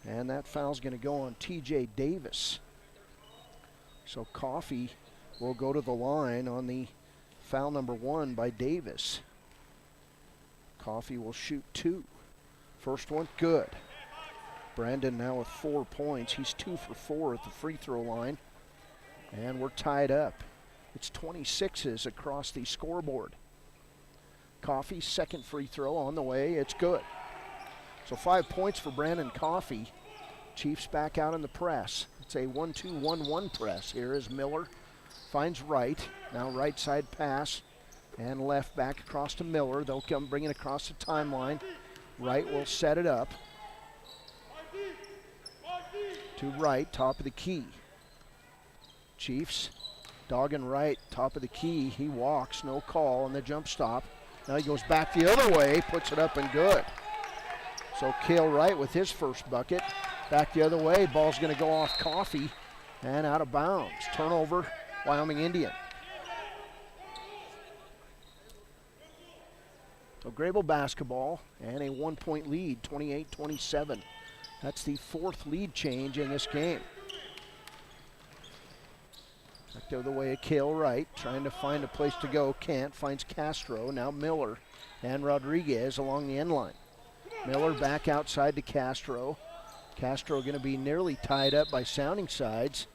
and that foul's going to go on TJ Davis. So Coffey will go to the line on the foul number 1 by Davis. Coffey will shoot 2. First one, good. Brandon now with 4 points. He's 2 for 4 at the free throw line, and we're tied up. It's 26s across the scoreboard. Coffey's second free throw on the way. It's good. So 5 points for Brandon Coffey. Chiefs back out in the press. It's a 1-2-1-1 press. Here is Miller. Finds Wright. Now right side pass. And left back across to Miller. They'll come bring it across the timeline. Wright will set it up. To Wright, top of the key. Chiefs dogging Wright, top of the key. He walks, no call on the jump stop. Now he goes back the other way, puts it up and good. So Cale Wright with his first bucket. Back the other way, ball's going to go off Coffey and out of bounds. Turnover, Wyoming Indian. So Greybull basketball and a 1-point lead, 28-27. That's the 4th lead change in this game. Back the other way of Cale Wright, trying to find a place to go. Can't, finds Castro, now Miller and Rodriguez along the end line. Miller back outside to Castro. Castro going to be nearly tied up by Sounding Sides.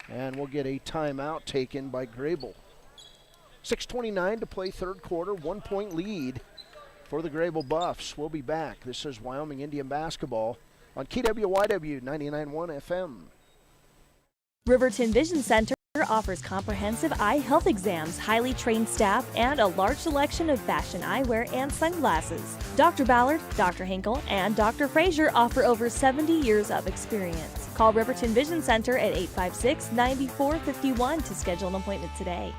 And we'll get a timeout taken by Greybull. 6:29 to play third quarter, 1-point lead for the Greybull Buffs. We'll be back. This is Wyoming Indian basketball on KWYW 99.1 FM. Riverton Vision Center offers comprehensive eye health exams, highly trained staff, and a large selection of fashion eyewear and sunglasses. Dr. Ballard, Dr. Hinkle, and Dr. Frazier offer over 70 years of experience. Call Riverton Vision Center at 856-9451 to schedule an appointment today.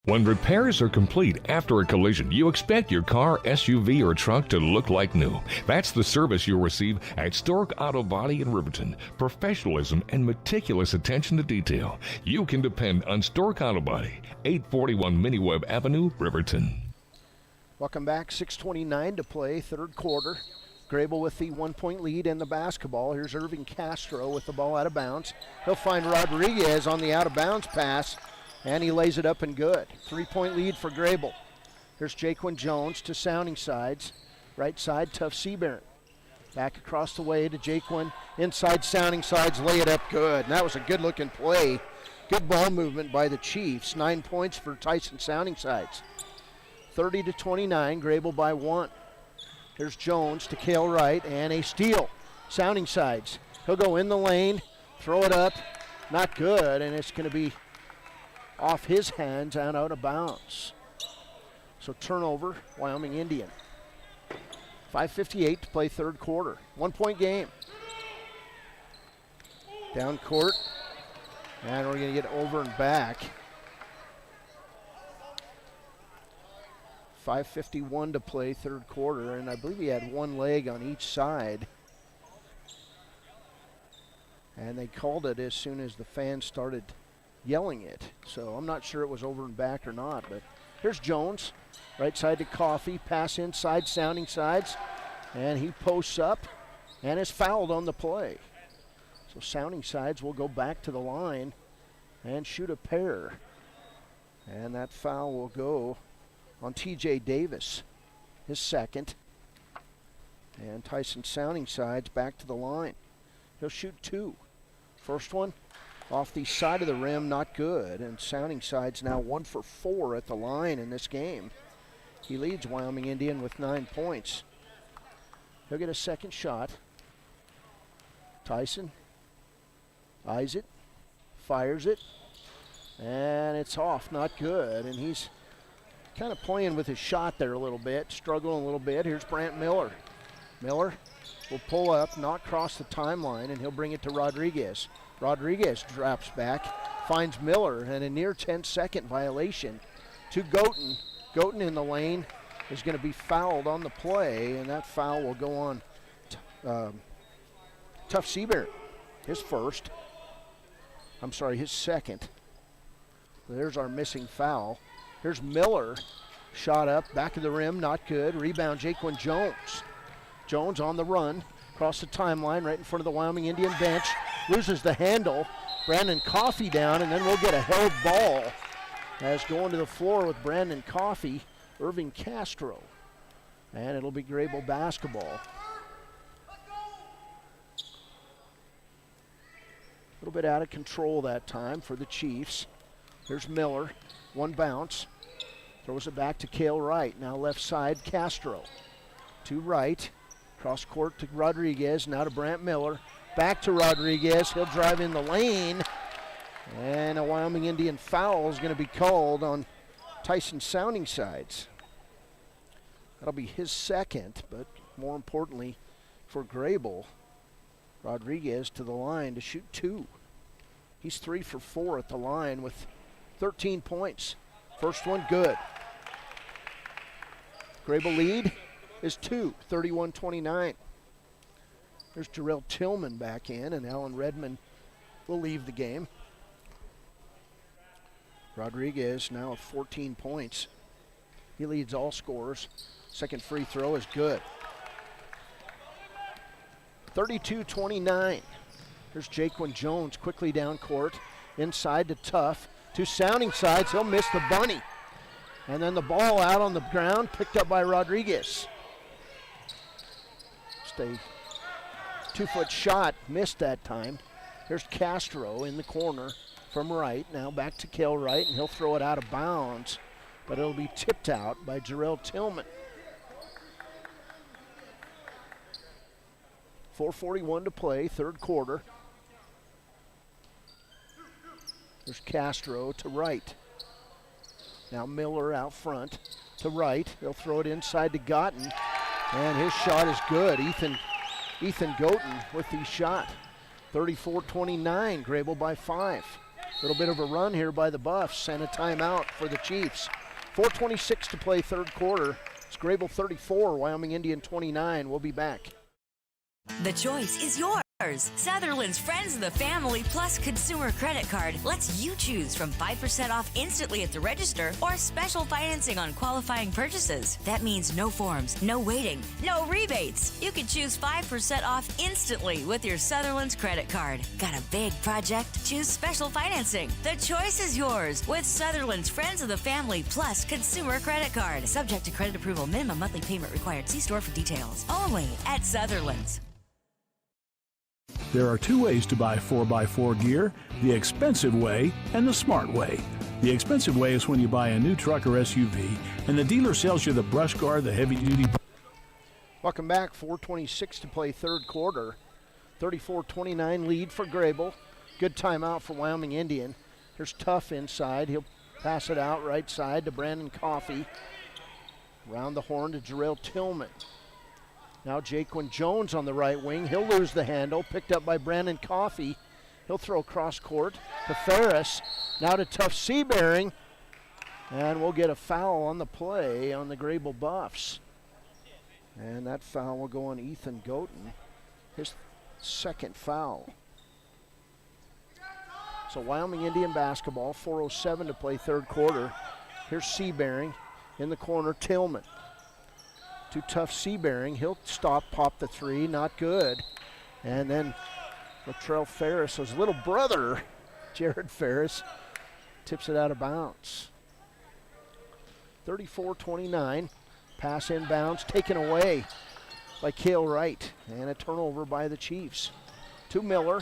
When repairs are complete after a collision, you expect your car, SUV, or truck to look like new. That's the service you'll receive at Stork Auto Body in Riverton. Professionalism and meticulous attention to detail. You can depend on Stork Auto Body, 841 Miniweb Avenue, Riverton. Welcome back. 6:29 to play third quarter. Greybull with the 1-point lead in the basketball. Here's Irving Castro with the ball out of bounds. He'll find Rodriguez on the out of bounds pass. And he lays it up and good. 3-point lead for Greybull. Here's Jaquan Jones to Sounding Sides. Right side, Tough Seabairn. Back across the way to Jaquan. Inside Sounding Sides, lay it up good. And that was a good looking play. Good ball movement by the Chiefs. 9 points for Tyson Sounding Sides. 30-29, Greybull by 1. Here's Jones to Cale Wright and a steal. Sounding Sides. He'll go in the lane, throw it up. Not good, and it's going to be off his hands and out of bounds. So turnover, Wyoming Indian. 5:58 to play third quarter. 1-point game. Down court. And we're going to get over and back. 5:51 to play third quarter. And I believe he had one leg on each side. And they called it as soon as the fans started yelling it. So I'm not sure it was over and back or not, but here's Jones, right side to Coffee, pass inside Sounding Sides, and he posts up and is fouled on the play. So Sounding Sides will go back to the line and shoot a pair. And that foul will go on TJ Davis, his second. And Tyson Sounding Sides back to the line. He'll shoot 2. First one off the side of the rim, not good. And Sounding Sides now 1 for 4 at the line in this game. He leads Wyoming Indian with 9 points. He'll get a second shot. Tyson eyes it, fires it, and it's off, not good. And he's kind of playing with his shot there a little bit, struggling a little bit. Here's Brant Miller. Miller will pull up, not cross the timeline, and he'll bring it to Rodriguez. Rodriguez drops back, finds Miller, and a near 10-second violation to Goten. Goten in the lane is going to be fouled on the play, and that foul will go on Tough Seabairn, his second. There's our missing foul. Here's Miller, shot up, back of the rim, not good. Rebound, Jaquan Jones. Jones on the run, across the timeline, right in front of the Wyoming Indian bench. Loses the handle. Brandon Coffey down, and then we'll get a held ball. As going to the floor with Brandon Coffey, Irving Castro. And it'll be Greybull basketball. A little bit out of control that time for the Chiefs. Here's Miller, one bounce. Throws it back to Cale Wright. Now left side, Castro. To Wright. Cross court to Rodriguez. Now to Brant Miller. Back to Rodriguez. He'll drive in the lane. And a Wyoming Indian foul is going to be called on Tyson Sounding Sides. That'll be his second, but more importantly for Greybull, Rodriguez to the line to shoot 2. He's 3 for 4 at the line with 13 points. First one good. Greybull lead is 2, 31-29. There's Jarrell Tillman back in, and Alan Redmond will leave the game. Rodriguez now at 14 points. He leads all scorers. Second free throw is good. 32-29. Here's Jaquan Jones quickly down court. Inside to Tuff. Two sounding sides. He'll miss the bunny. And then the ball out on the ground, picked up by Rodriguez. Just a 2-foot shot, missed that time. Here's Castro in the corner from Wright. Now back to Cale Wright, and he'll throw it out of bounds. But it'll be tipped out by Jarrell Tillman. 4:41 to play, third quarter. There's Castro to Wright. Now Miller out front to Wright. They'll throw it inside to Gotten, and his shot is good. Ethan Goten with the shot. 34-29, Greybull by 5. A little bit of a run here by the Buffs and a timeout for the Chiefs. 4:26 to play, third quarter. It's Greybull 34, Wyoming Indian 29. We'll be back. The choice is yours. Sutherland's Friends of the Family Plus Consumer Credit Card lets you choose from 5% off instantly at the register or special financing on qualifying purchases. That means no forms, no waiting, no rebates. You can choose 5% off instantly with your Sutherland's credit card. Got a big project? Choose special financing. The choice is yours with Sutherland's Friends of the Family Plus Consumer Credit Card. Subject to credit approval. Minimum monthly payment required. See store for details. Only at Sutherland's. There are two ways to buy 4x4 gear, the expensive way and the smart way. The expensive way is when you buy a new truck or SUV and the dealer sells you the brush guard, the heavy-duty... Welcome back, 4:26 to play, third quarter. 34-29 lead for Greybull. Good timeout for Wyoming Indian. Here's Tuff inside. He'll pass it out right side to Brandon Coffey. Around the horn to Jarrell Tillman. Now Jaquan Jones on the right wing. He'll lose the handle. Picked up by Brandon Coffey. He'll throw cross court to Ferris. Now to Tuff Seabearing. And we'll get a foul on the play on the Greybull Buffs. And that foul will go on Ethan Goten. His second foul. So Wyoming Indian basketball, 4:07 to play, third quarter. Here's Seabearing in the corner, Tillman. To Tuff Seabearing, he'll stop, pop the three, not good. And then Latrell Ferris, his little brother, Jared Ferris, tips it out of bounds. 34-29, pass inbounds, taken away by Cale Wright, and a turnover by the Chiefs. To Miller,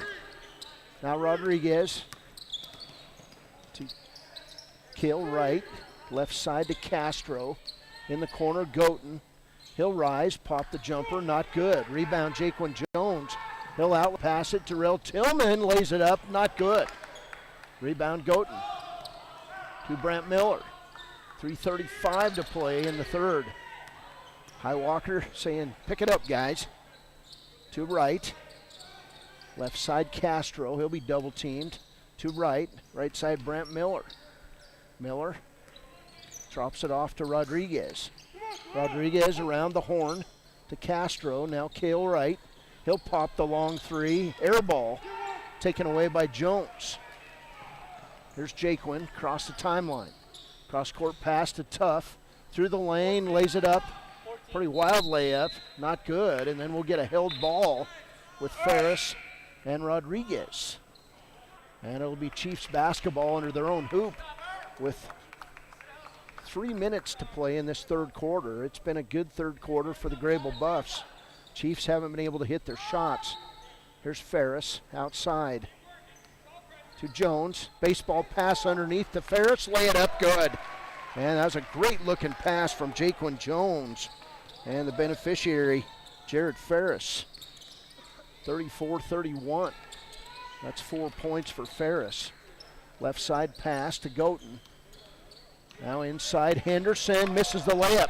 now Rodriguez, to Cale Wright, left side to Castro, in the corner, Goten. He'll rise, pop the jumper, not good. Rebound, Jaquan Jones. He'll out pass it to Jarrell Tillman, lays it up, not good. Rebound, Goten. To Brant Miller. 3:35 to play in the third. Highwalker saying, pick it up, guys. To Wright. Left side, Castro. He'll be double teamed. To Wright. Right side, Brant Miller. Miller drops it off to Rodriguez. Rodriguez around the horn to Castro. Now Cale Wright. He'll pop the long three. Air ball taken away by Jones. Here's Jaquan across the timeline. Cross court pass to Tuff. Through the lane, lays it up. Pretty wild layup. Not good. And then we'll get a held ball with Ferris and Rodriguez. And it'll be Chiefs basketball under their own hoop with 3 minutes to play in this third quarter. It's been a good third quarter for the Greybull Buffs. Chiefs haven't been able to hit their shots. Here's Ferris outside to Jones. Baseball pass underneath to Ferris. Lay it up good. And that was a great looking pass from Jaquan Jones. And the beneficiary, Jared Ferris. 34-31. That's 4 points for Ferris. Left side pass to Goten. Now inside, Henderson misses the layup.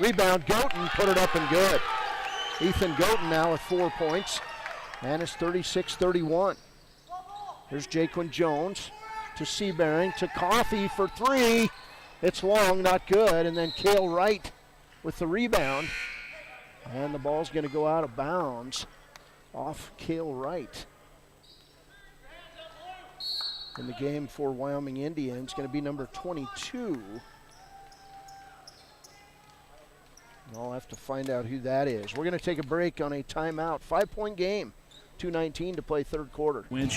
Rebound, Goten, put it up and good. Ethan Goten now with 4 points, and it's 36-31. Here's Jaquan Jones to Seabearing, to Coffey for three. It's long, not good, and then Cale Wright with the rebound. And the ball's gonna go out of bounds off Cale Wright. In the game for Wyoming Indians, going to be number 22. I'll have to find out who that is. We're going to take a break on a timeout. 5-point game. 2:19 to play third quarter. Winch,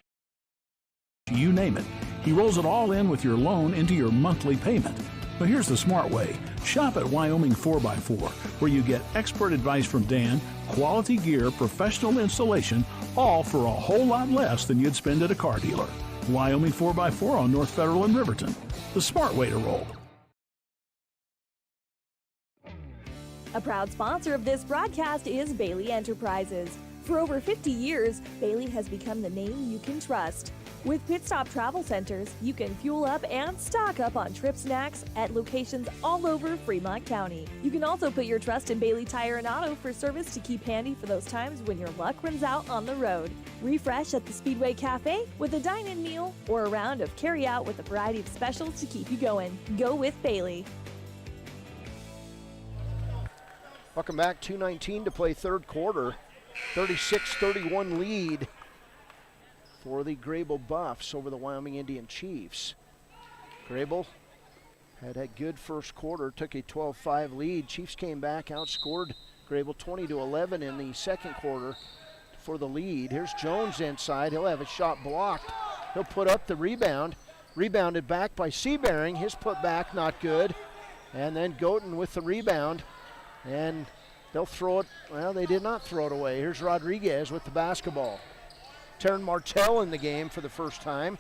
you name it. He rolls it all in with your loan into your monthly payment. But here's the smart way. Shop at Wyoming 4x4, where you get expert advice from Dan, quality gear, professional installation, all for a whole lot less than you'd spend at a car dealer. Wyoming 4x4 on North Federal in Riverton. The smart way to roll. A proud sponsor of this broadcast is Bailey Enterprises. For over 50 years, Bailey has become the name you can trust. With Pit Stop Travel Centers, you can fuel up and stock up on trip snacks at locations all over Fremont County. You can also put your trust in Bailey Tire and Auto for service to keep handy for those times when your luck runs out on the road. Refresh at the Speedway Cafe with a dine-in meal or a round of carry-out with a variety of specials to keep you going. Go with Bailey. Welcome back. 2:19 to play third quarter. 36-31 lead for the Greybull Buffs over the Wyoming Indian Chiefs. Greybull had a good first quarter, took a 12-5 lead. Chiefs came back, outscored Greybull 20-11 in the second quarter for the lead. Here's Jones inside. He'll have a shot blocked. He'll put up the rebound. Rebounded back by Seabearing. His put back not good. And then Goten with the rebound. And they'll throw it. Well, they did not throw it away. Here's Rodriguez with the basketball. Taryn Martell in the game for the first time.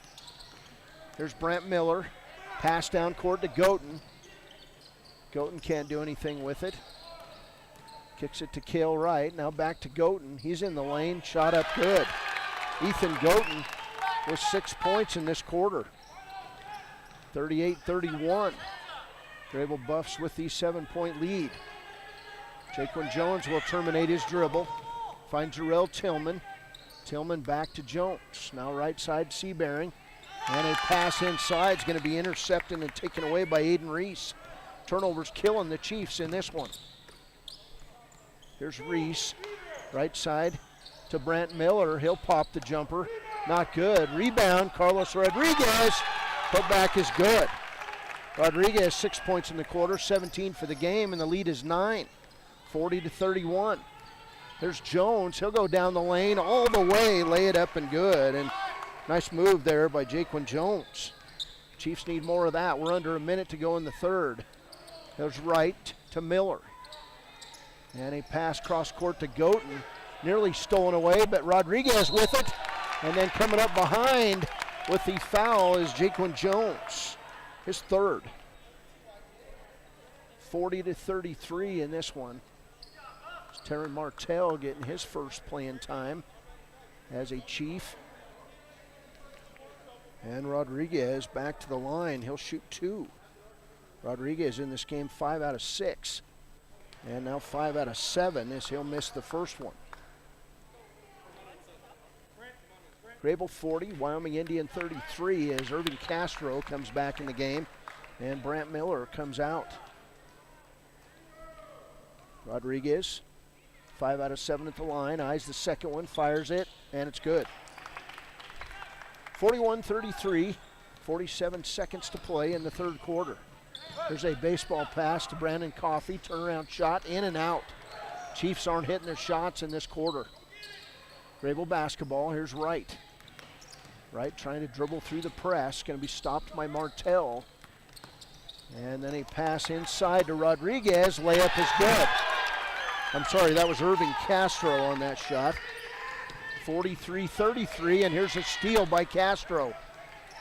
Here's Brant Miller. Pass down court to Goten. Goten can't do anything with it. Kicks it to Cale Wright. Now back to Goten. He's in the lane. Shot up good. Ethan Goten with 6 points in this quarter. 38-31. Greybull Buffs with the 7-point lead. Jaquan Jones will terminate his dribble. Finds Jarrell Tillman. Tillman back to Jones. Now right side Seabearing. And a pass inside is going to be intercepted and taken away by Aiden Reese. Turnovers killing the Chiefs in this one. Here's Reese. Right side to Brant Miller. He'll pop the jumper. Not good. Rebound, Carlos Rodriguez. Put back is good. Rodriguez 6 points in the quarter, 17 for the game, and the lead is 9. 40-31. There's Jones. He'll go down the lane all the way, lay it up and good. And nice move there by Jaquan Jones. Chiefs need more of that. We're under a minute to go in the third. There's Wright to Miller. And a pass cross court to Goten. Nearly stolen away, but Rodriguez with it. And then coming up behind with the foul is Jaquan Jones. His third. 40-33 in this one. Taryn Martell getting his first playing time as a Chief. And Rodriguez back to the line. He'll shoot 2. Rodriguez in this game 5 out of 6. And now 5 out of 7 as he'll miss the first one. Greybull 40, Wyoming Indian 33 as Irving Castro comes back in the game. And Brant Miller comes out. Rodriguez, 5 out of 7 at the line. Eyes the second one, fires it, and it's good. 41-33, 47 seconds to play in the third quarter. There's a baseball pass to Brandon Coffey, turnaround shot, in and out. Chiefs aren't hitting their shots in this quarter. Greybull basketball, here's Wright. Wright trying to dribble through the press, going to be stopped by Martell. And then a pass inside to Rodriguez, layup is good. I'm sorry, that was Irving Castro on that shot. 43-33, and here's a steal by Castro.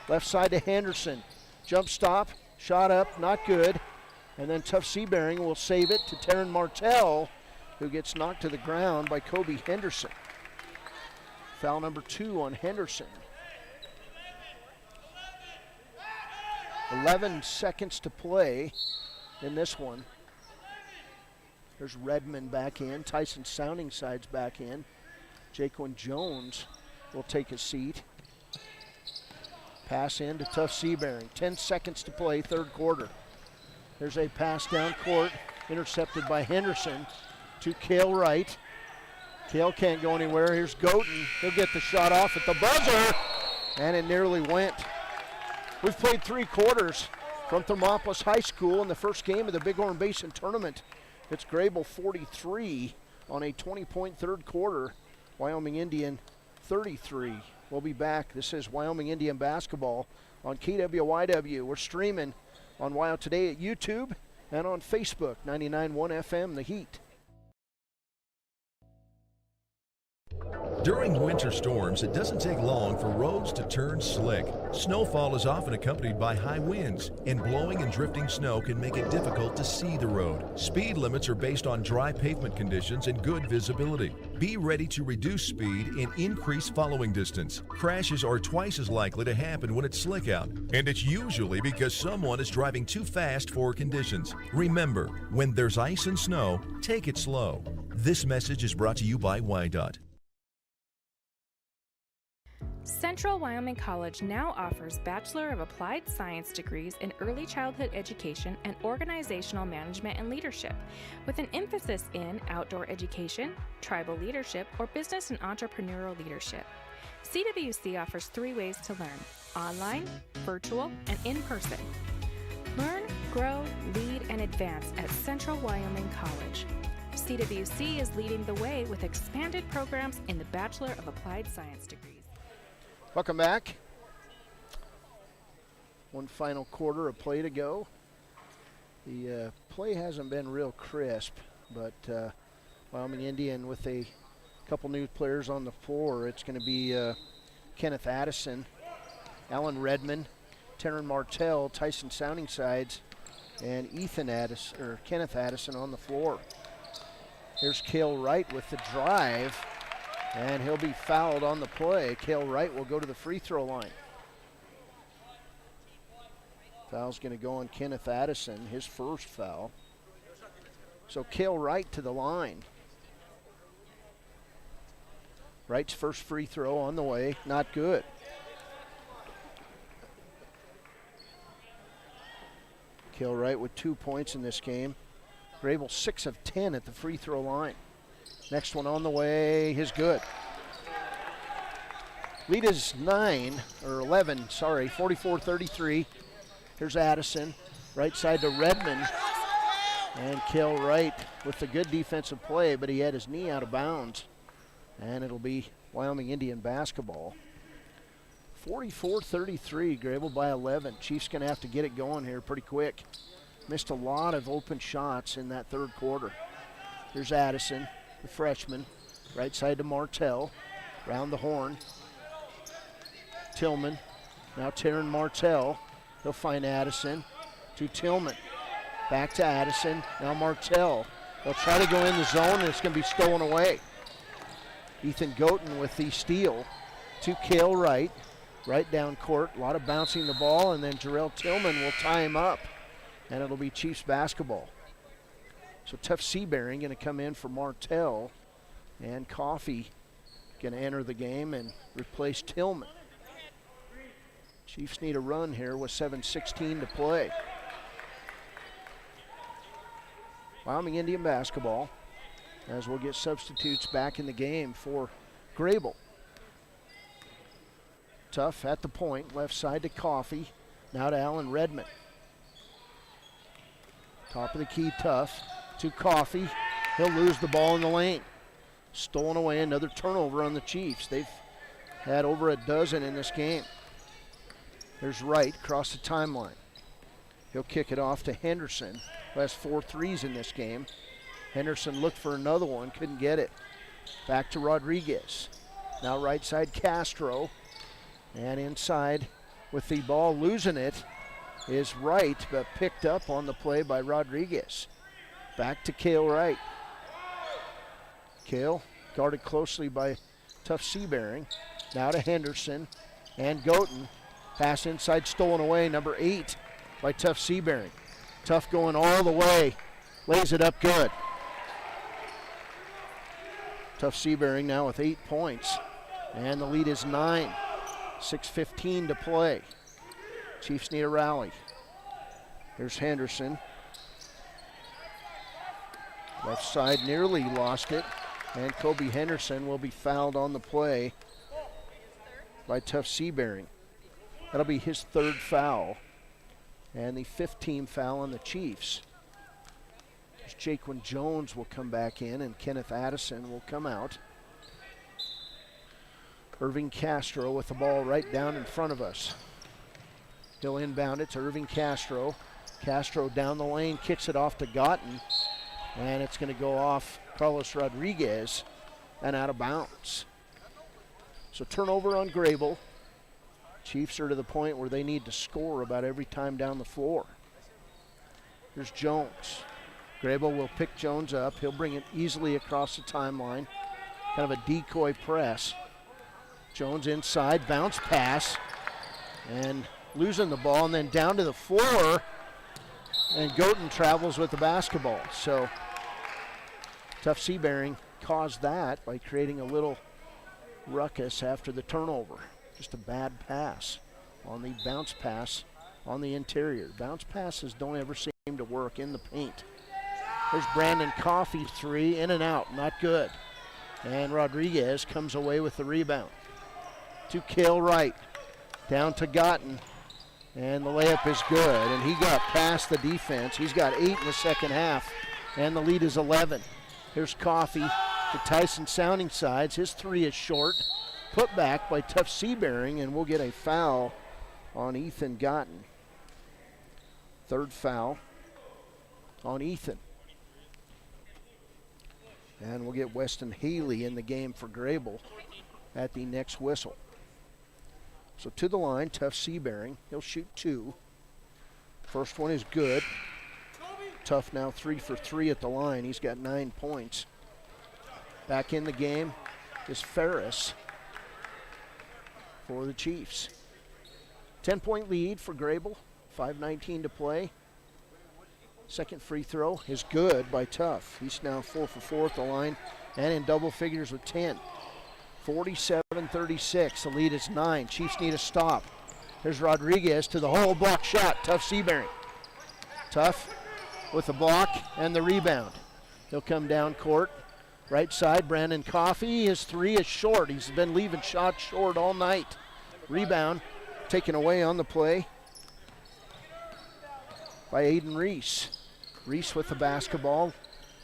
Left side to Henderson. Jump stop, shot up, not good. And then Tough Seabearing will save it to Taryn Martell, who gets knocked to the ground by Kobe Henderson. Foul number 2 on Henderson. 11 seconds to play in this one. There's Redmond back in. Tyson Soundingside's back in. Jaquan Jones will take a seat. Pass in to Tough Seabearing. 10 seconds to play, third quarter. There's a pass down court, intercepted by Henderson to Cale Wright. Cale can't go anywhere. Here's Goten. He'll get the shot off at the buzzer, and it nearly went. We've played 3 quarters from Thermopolis High School in the first game of the Bighorn Basin Tournament. It's Greybull 43 on a 20-point third quarter. Wyoming Indian 33. We'll be back. This is Wyoming Indian basketball on KWYW. We're streaming on WYO Today at YouTube and on Facebook, 99.1 FM, The Heat. During winter storms, it doesn't take long for roads to turn slick. Snowfall is often accompanied by high winds, and blowing and drifting snow can make it difficult to see the road. Speed limits are based on dry pavement conditions and good visibility. Be ready to reduce speed and increase following distance. Crashes are twice as likely to happen when it's slick out, and it's usually because someone is driving too fast for conditions. Remember, when there's ice and snow, take it slow. This message is brought to you by WYDOT. Central Wyoming College now offers Bachelor of Applied Science degrees in Early Childhood Education and Organizational Management and Leadership, with an emphasis in outdoor education, tribal leadership, or business and entrepreneurial leadership. CWC offers 3 ways to learn: online, virtual, and in person. Learn, grow, lead, and advance at Central Wyoming College. CWC is leading the way with expanded programs in the Bachelor of Applied Science degrees. Welcome back. One final quarter of play to go. The play hasn't been real crisp, but Wyoming Indian with a couple new players on the floor. It's going to be Kenneth Addison, Alan Redmond, Taryn Martell, Tyson Soundingsides, and Kenneth Addison on the floor. Here's Cale Wright with the drive. And he'll be fouled on the play. Cale Wright will go to the free throw line. Foul's going to go on Kenneth Addison, his first foul. So Cale Wright to the line. Wright's first free throw on the way, not good. Cale Wright with 2 points in this game. Greybull 6 of 10 at the free throw line. Next one on the way is good. Lead is 11, 44-33. Here's Addison, right side to Redmond. And Cale Wright with the good defensive play, but he had his knee out of bounds. And it'll be Wyoming Indian basketball. 44-33, Greybull by 11. Chiefs gonna have to get it going here pretty quick. Missed a lot of open shots in that third quarter. Here's Addison, the freshman, right side to Martell, round the horn. Tillman, now Taryn Martell. He'll find Addison to Tillman. Back to Addison, now Martell. They'll try to go in the zone and it's gonna be stolen away. Ethan Goten with the steal to Cale Wright, right down court. A lot of bouncing the ball, and then Jarrell Tillman will tie him up, and it'll be Chiefs basketball. So Tuff Seabearing going to come in for Martell, and Coffey going to enter the game and replace Tillman. Chiefs need a run here with 7:16 to play. Wyoming Indian basketball, as we'll get substitutes back in the game for Greybull. Tuff at the point, left side to Coffey, now to Alan Redmond. Top of the key, Tuff to Coffey. He'll lose the ball in the lane. Stolen away, another turnover on the Chiefs. They've had over a dozen in this game. There's Wright across the timeline. He'll kick it off to Henderson, who has 4 threes in this game. Henderson looked for another one, couldn't get it. Back to Rodriguez. Now right side Castro. And inside with the ball, losing it, is Wright, but picked up on the play by Rodriguez. Back to Cale Wright. Cale guarded closely by Tuff Seabearing. Now to Henderson and Goten. Pass inside, stolen away, number 8 by Tuff Seabearing. Tuff going all the way, lays it up good. Tuff Seabearing now with 8 points, and the lead is 9. 6:15 to play. Chiefs need a rally. Here's Henderson. Left side nearly lost it, and Kobe Henderson will be fouled on the play by Tuff Seabearing. That'll be his 3rd foul, and the 5th team foul on the Chiefs. Jaquan Jones will come back in, and Kenneth Addison will come out. Irving Castro with the ball right down in front of us. He'll inbound it to Irving Castro. Castro down the lane, kicks it off to Gotten, and it's going to go off Carlos Rodriguez and out of bounds. So turnover on Greybull. Chiefs are to the point where they need to score about every time down the floor. Here's Jones. Greybull will pick Jones up. He'll bring it easily across the timeline. Kind of a decoy press. Jones inside, bounce pass, and losing the ball, and then down to the floor, and Goten travels with the basketball. So Tough Seabearing caused that by creating a little ruckus after the turnover. Just a bad pass on the bounce pass on the interior. Bounce passes don't ever seem to work in the paint. There's Brandon Coffey, three, in and out, not good. And Rodriguez comes away with the rebound. To Cale Wright, down to Gotten, and the layup is good, and he got past the defense. He's got 8 in the second half, and the lead is 11. Here's Coffey to Tyson Sounding Sides. His three is short, put back by Tough Seabearing, and we'll get a foul on Ethan Gotten. Third foul on Ethan. And we'll get Weston Haley in the game for Greybull at the next whistle. So to the line, Tough Seabearing. He'll shoot 2. First one is good. Tough now 3 for 3 at the line. He's got 9 points. Back in the game is Ferris for the Chiefs. 10-point lead for Greybull. 5:19 to play. Second free throw is good by Tough. He's now 4 for 4 at the line and in double figures with 10. 47-36, the lead is 9. Chiefs need a stop. There's Rodriguez to the hole, block shot, Tough Seabearing. Tough with the block and the rebound. He'll come down court. Right side, Brandon Coffey, his three is short. He's been leaving shots short all night. Rebound taken away on the play by Aiden Reese. Reese with the basketball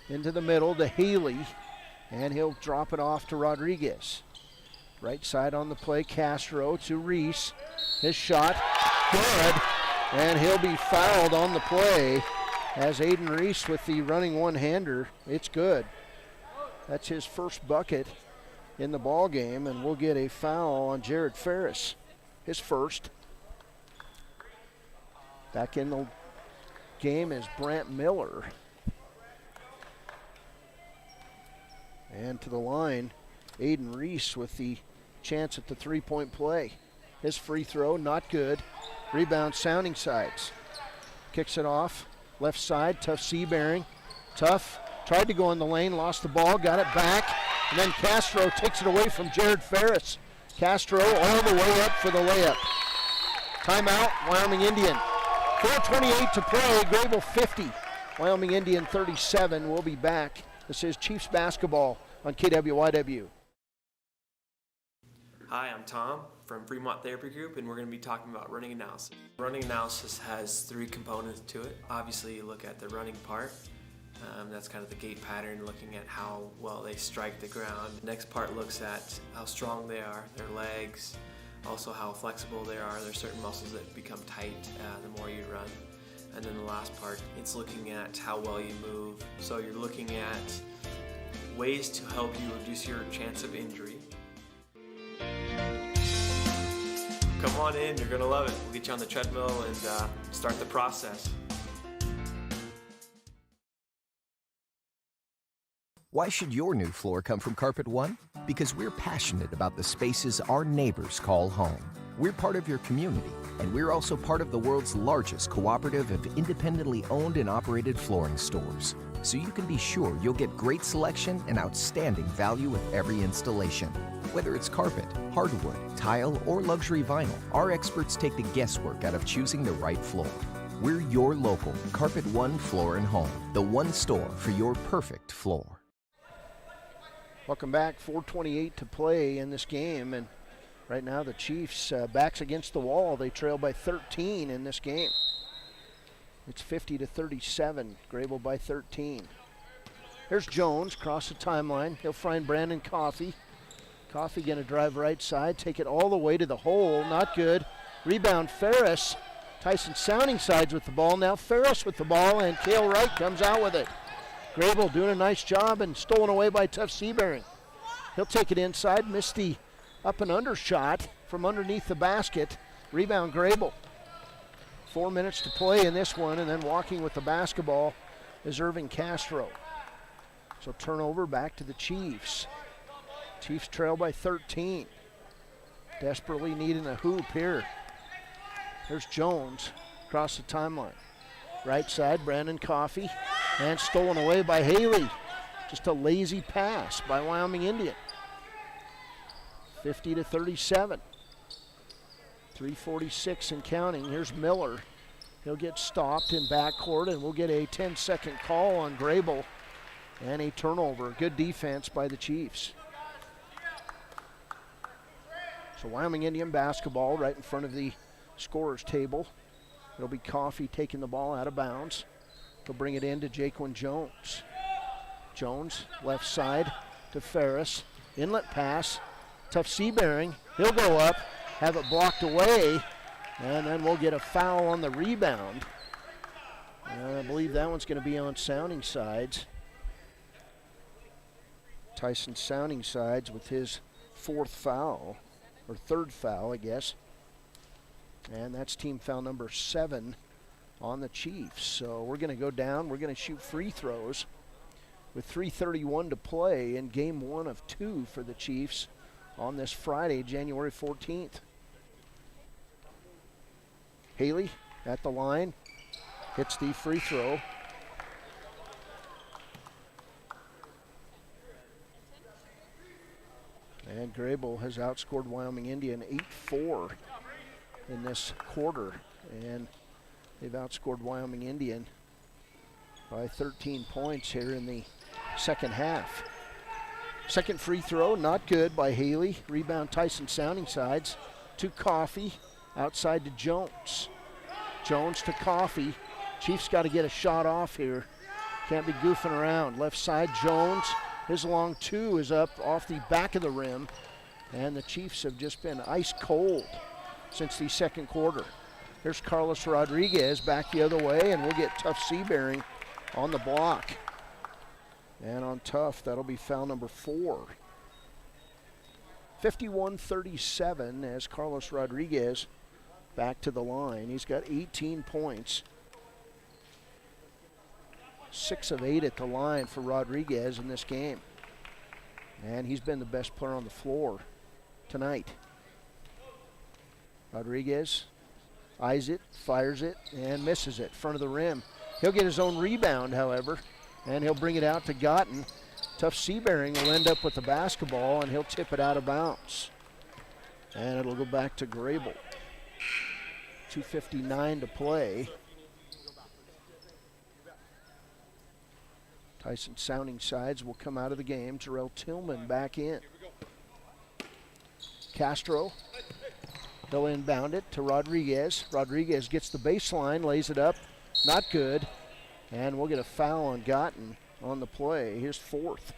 into the middle to Haley, and he'll drop it off to Rodriguez. Right side on the play, Castro to Reese. His shot, good, and he'll be fouled on the play as Aiden Reese with the running one-hander. It's good. That's his first bucket in the ball game, and we'll get a foul on Jared Ferris, his first. Back in the game is Brant Miller. And to the line, Aiden Reese with the chance at the three-point play. His free throw, not good. Rebound, Sounding Sides. Kicks it off, left side, Tough Seabearing. Tough tried to go in the lane, lost the ball, got it back, and then Castro takes it away from Jared Ferris. Castro all the way up for the layup. Timeout, Wyoming Indian. 4:28 to play, Greybull 50. Wyoming Indian 37. We'll be back. This is Chiefs basketball on KWYW. Hi, I'm Tom from Fremont Therapy Group, and we're going to be talking about running analysis. Running analysis has 3 components to it. Obviously, you look at the running part. That's kind of the gait pattern, looking at how well they strike the ground. The next part looks at how strong they are, their legs, also how flexible they are. There's certain muscles that become tight the more you run. And then the last part, it's looking at how well you move. So you're looking at ways to help you reduce your chance of injury. Come on in, you're gonna love it. We'll get you on the treadmill and start the process. Why should your new floor come from Carpet One? Because we're passionate about the spaces our neighbors call home. We're part of your community, and we're also part of the world's largest cooperative of independently owned and operated flooring stores. So you can be sure you'll get great selection and outstanding value with every installation. Whether it's carpet, hardwood, tile, or luxury vinyl, our experts take the guesswork out of choosing the right floor. We're your local Carpet One Floor and Home, the one store for your perfect floor. Welcome back. 4:28 to play in this game, and right now the Chiefs backs against the wall. They trail by 13 in this game. It's 50-37, Greybull by 13. Here's Jones, cross the timeline. He'll find Brandon Coffey. Coffey going to drive right side, take it all the way to the hole, not good. Rebound Ferris. Tyson Sounding sides with the ball. Now Ferris with the ball, and Cale Wright comes out with it. Greybull doing a nice job and stolen away by Tough Seabearing. He'll take it inside, missed the up and under shot from underneath the basket. Rebound Greybull. 4 minutes to play in this one, and then walking with the basketball is Irving Castro. So turnover back to the Chiefs. Chiefs trail by 13. Desperately needing a hoop here. There's Jones across the timeline. Right side, Brandon Coffey, and stolen away by Haley. Just a lazy pass by Wyoming Indian. 50-37. 3:46 and counting. Here's Miller. He'll get stopped in backcourt, and we'll get a 10-second call on Greybull and a turnover. Good defense by the Chiefs. So Wyoming Indian basketball right in front of the scorer's table. It'll be Coffey taking the ball out of bounds. He'll bring it in to Jaquan Jones. Jones, left side to Ferris. Inlet pass. Tough Seabearing. He'll go up, have it blocked away, and then we'll get a foul on the rebound. And I believe that one's going to be on Sounding sides. Tyson Sounding sides with his fourth foul, or third foul, I guess. And that's team foul number 7 on the Chiefs. So we're going to go down. We're going to shoot free throws with 3:31 to play in game 1 of 2 for the Chiefs on this Friday, January 14th. Haley at the line, hits the free throw. And Greybull has outscored Wyoming Indian 8-4 in this quarter. And they've outscored Wyoming Indian by 13 points here in the second half. Second free throw, not good by Haley. Rebound Tyson Sounding sides to Coffey, outside to Jones. Jones to Coffey. Chiefs got to get a shot off here. Can't be goofing around. Left side, Jones. His long two is up off the back of the rim. And the Chiefs have just been ice cold since the second quarter. Here's Carlos Rodriguez back the other way, and we'll get Tough Seabearing on the block. And on Tough, that'll be foul number 4. 51-37 as Carlos Rodriguez back to the line. He's got 18 points. 6 of 8 at the line for Rodriguez in this game. And he's been the best player on the floor tonight. Rodriguez eyes it, fires it, and misses it. Front of the rim. He'll get his own rebound, however, and he'll bring it out to Gotten. Tough Seabearing will end up with the basketball, and he'll tip it out of bounds. And it'll go back to Greybull. 2:59 to play. Tyson Sounding sides will come out of the game. Jarrell Tillman back in. Castro, he'll inbound it to Rodriguez. Rodriguez gets the baseline, lays it up. Not good. And we'll get a foul on Gotten on the play. His 4th.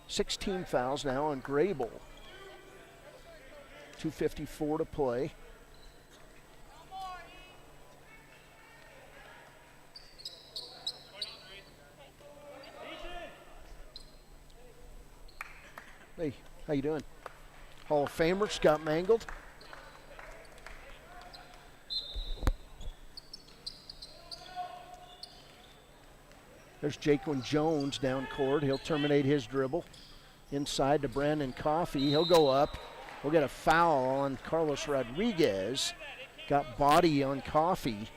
16 fouls now on Greybull. 2:54 to play. Hey, how you doing? Hall of Famer Scott Mangold. There's Jaquan Jones down court. He'll terminate his dribble. Inside to Brandon Coffey. He'll go up. We'll get a foul on Carlos Rodriguez. Got body on Coffey.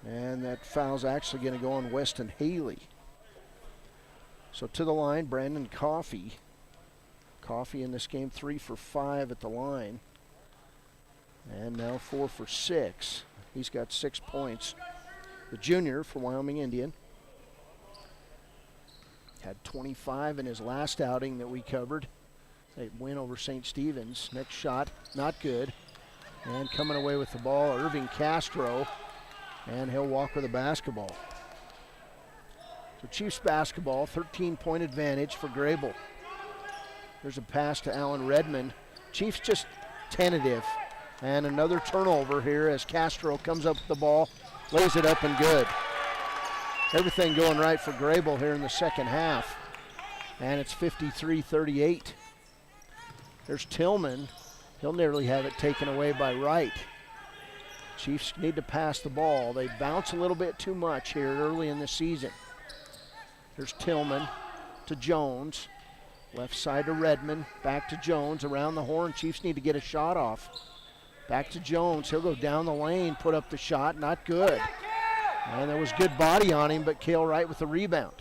And that foul's actually going to go on Weston Haley. So to the line, Brandon Coffey. Coffey in this game 3 for 5 at the line. And now 4 for 6. He's got 6 points. The junior for Wyoming Indian. Had 25 in his last outing that we covered. They win over St. Stephen's. Next shot, not good. And coming away with the ball, Irving Castro, and he'll walk with the basketball. So Chiefs basketball, 13-point advantage for Greybull. There's a pass to Alan Redmond. Chiefs just tentative. And another turnover here as Castro comes up with the ball, lays it up and good. Everything going right for Greybull here in the second half. And it's 53-38. There's Tillman. He'll nearly have it taken away by Wright. Chiefs need to pass the ball. They bounce a little bit too much here early in the season. There's Tillman to Jones. Left side to Redmond. Back to Jones. Around the horn. Chiefs need to get a shot off. Back to Jones. He'll go down the lane, put up the shot. Not good. And there was good body on him, but Cale Wright with the rebound.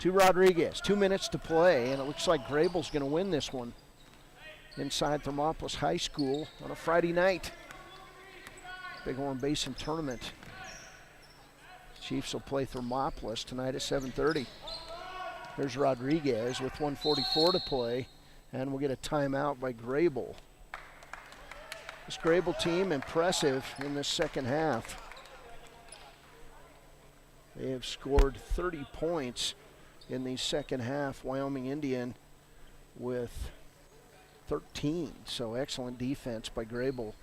To Rodriguez. 2 minutes to play, and it looks like Greybull's going to win this one inside Thermopolis High School on a Friday night. Bighorn Basin tournament. Chiefs will play Thermopolis tonight at 7:30. There's Rodriguez with 1:44 to play, and we'll get a timeout by Greybull. This Greybull team impressive in the second half. They have scored 30 points in the second half. Wyoming Indian with 13. So excellent defense by Greybull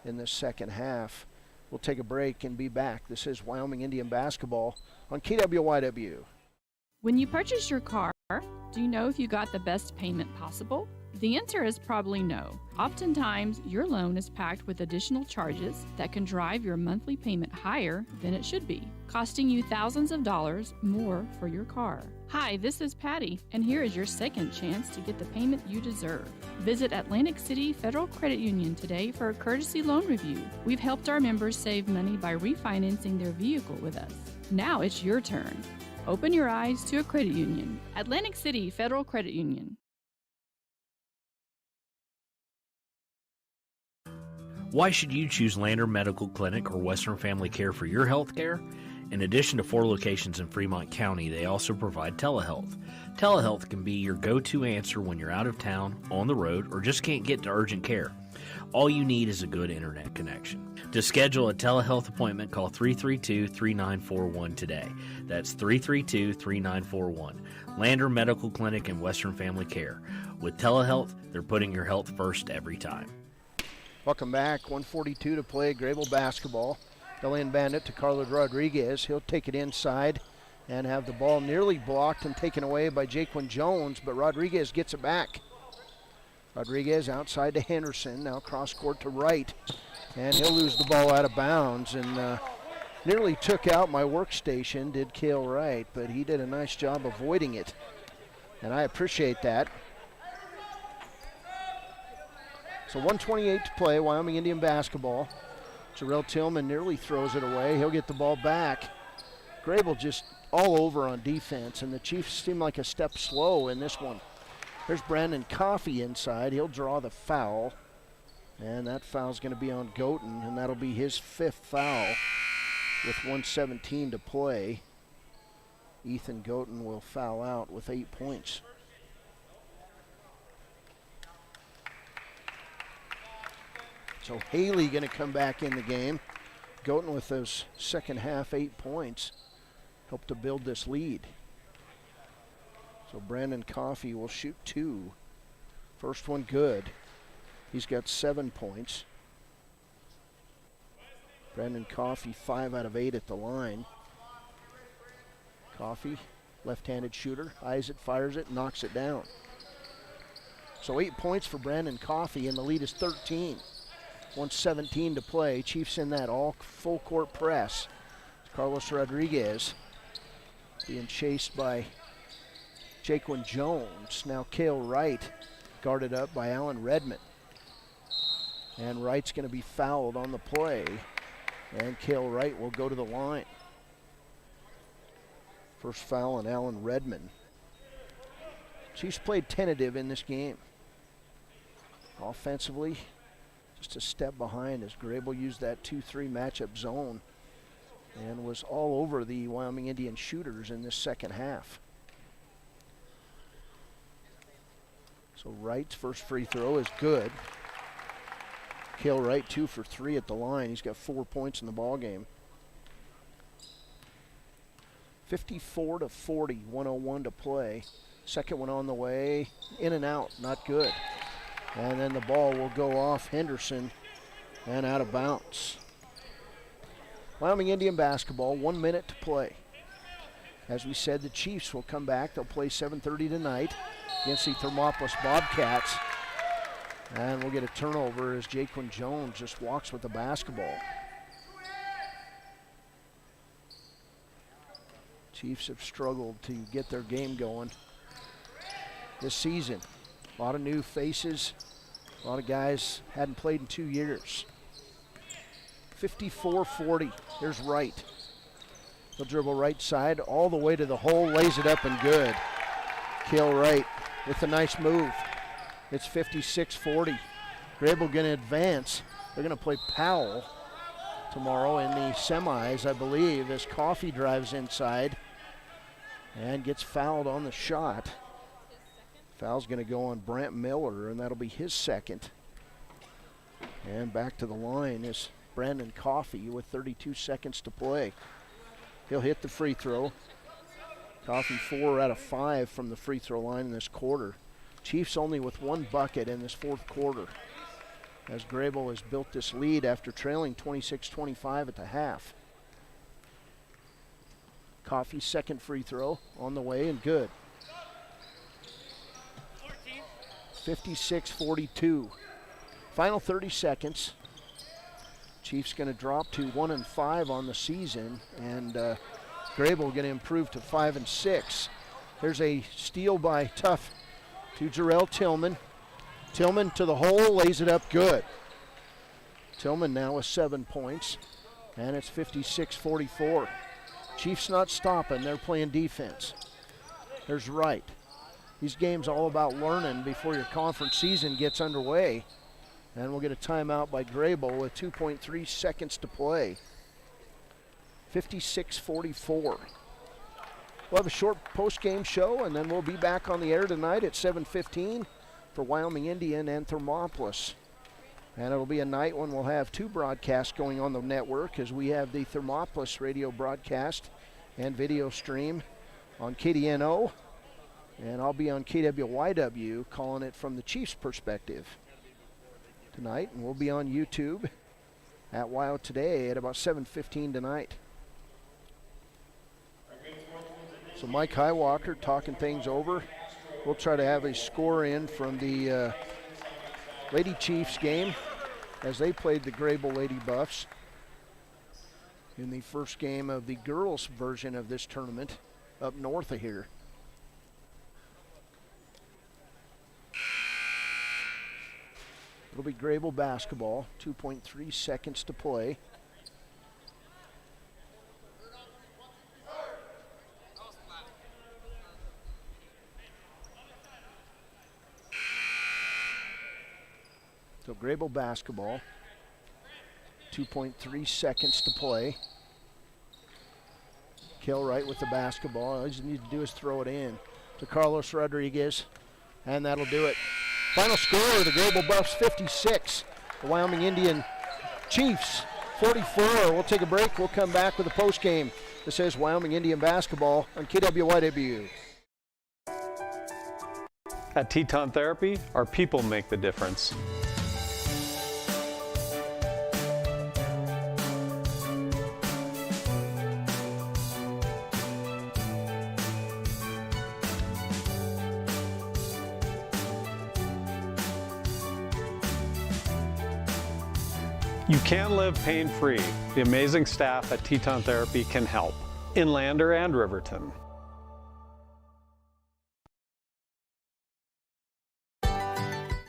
in the second half. We'll take a break and be back. This is Wyoming Indian basketball on KWYW. When you purchase your car, do you know if you got the best payment possible? The answer is probably no. Oftentimes, your loan is packed with additional charges that can drive your monthly payment higher than it should be, costing you thousands of dollars more for your car. Hi, this is Patty, and here is your second chance to get the payment you deserve. Visit Atlantic City Federal Credit Union today for a courtesy loan review. We've helped our members save money by refinancing their vehicle with us. Now it's your turn. Open your eyes to a credit union. Atlantic City Federal Credit Union. Why should you choose Lander Medical Clinic or Western Family Care for your health care? In addition to 4 locations in Fremont County, they also provide telehealth. Telehealth can be your go-to answer when you're out of town, on the road, or just can't get to urgent care. All you need is a good internet connection. To schedule a telehealth appointment, call 332-3941 today. That's 332-3941. Lander Medical Clinic and Western Family Care. With telehealth, they're putting your health first every time. Welcome back. 1:42 to play. Greybull basketball. They'll inbound it to Carlos Rodriguez. He'll take it inside and have the ball nearly blocked and taken away by Jaquan Jones, but Rodriguez gets it back. Rodriguez outside to Henderson, now cross court to Wright, and he'll lose the ball out of bounds, and nearly took out my workstation, did Cale Wright, but he did a nice job avoiding it, and I appreciate that. So 1:28 to play, Wyoming Indian basketball. Jarrell Tillman nearly throws it away. He'll get the ball back. Greybull just all over on defense, and the Chiefs seem like a step slow in this one. There's Brandon Coffey inside. He'll draw the foul, and that foul's going to be on Goten, and that'll be his 5th foul with 1:17 to play. Ethan Goten will foul out with 8 points. So Haley going to come back in the game. Goten with those second half 8 points helped to build this lead. So Brandon Coffey will shoot 2. First one good. He's got 7 points. Brandon Coffey 5 out of 8 at the line. Coffey, left-handed shooter, eyes it, fires it, knocks it down. So 8 points for Brandon Coffey, and the lead is 13. 1:17 to play. Chiefs in that all full court press. Carlos Rodriguez being chased by Jaquan Jones. Now Cale Wright guarded up by Alan Redmond. And Wright's going to be fouled on the play. And Cale Wright will go to the line. First foul on Alan Redmond. Chiefs played tentative in this game. Offensively, just a step behind as Greybull used that 2-3 matchup zone and was all over the Wyoming Indian shooters in this second half. So Wright's first free throw is good. Kilwright 2 for 3 at the line. He's got 4 points in the ball game. 54-40, 101 to play. Second one on the way, in and out, not good. And then the ball will go off Henderson and out of bounds. Wyoming Indian basketball, 1 minute to play. As we said, the Chiefs will come back. They'll play 7:30 tonight against the Thermopolis Bobcats. And we'll get a turnover as Jaquan Jones just walks with the basketball. Chiefs have struggled to get their game going this season. A lot of new faces, a lot of guys hadn't played in 2 years. 54-40, here's Wright. He'll dribble right side all the way to the hole, lays it up and good. Kilwright with a nice move. It's 56-40. Greybull going to advance. They're going to play Powell tomorrow in the semis, I believe, as Coffey drives inside and gets fouled on the shot. Foul's going to go on Brant Miller, and that'll be his second. And back to the line is Brandon Coffey with 32 seconds to play. He'll hit the free throw. Coffey 4 out of 5 from the free throw line in this quarter. Chiefs only with 1 bucket in this fourth quarter, as Greybull has built this lead after trailing 26-25 at the half. Coffey's second free throw on the way and good. 56-42. Final 30 seconds. Chiefs going to drop to 1-5 on the season, and Greybull going to improve to 5-6. There's a steal by Tuff to Jarrell Tillman. Tillman to the hole, lays it up good. Tillman now with 7 points, and it's 56-44. Chiefs not stopping, they're playing defense. There's Wright. These games all about learning before your conference season gets underway. And we'll get a timeout by Greybull with 2.3 seconds to play. 56-44. We'll have a short post-game show, and then we'll be back on the air tonight at 7:15 for Wyoming Indian and Thermopolis. And it'll be a night when we'll have 2 broadcasts going on the network, as we have the Thermopolis radio broadcast and video stream on KDNO, and I'll be on KWYW calling it from the Chiefs' perspective tonight, and we'll be on YouTube at WYO Today at about 7:15 tonight. So Mike Highwalker talking things over. We'll try to have a score in from the Lady Chiefs game as they played the Greybull Lady Buffs in the first game of the girls' version of this tournament up north of here. It'll be Greybull basketball, 2.3 seconds to play. So Greybull basketball, 2.3 seconds to play. Kilwright with the basketball. All he needs to do is throw it in to Carlos Rodriguez, and that'll do it. Final score, the Greybull Buffs 56, the Wyoming Indian Chiefs 44. We'll take a break. We'll come back with a post game. This is Wyoming Indian basketball on KWYW. At Teton Therapy, our people make the difference. You can live pain-free. The amazing staff at Teton Therapy can help in Lander and Riverton.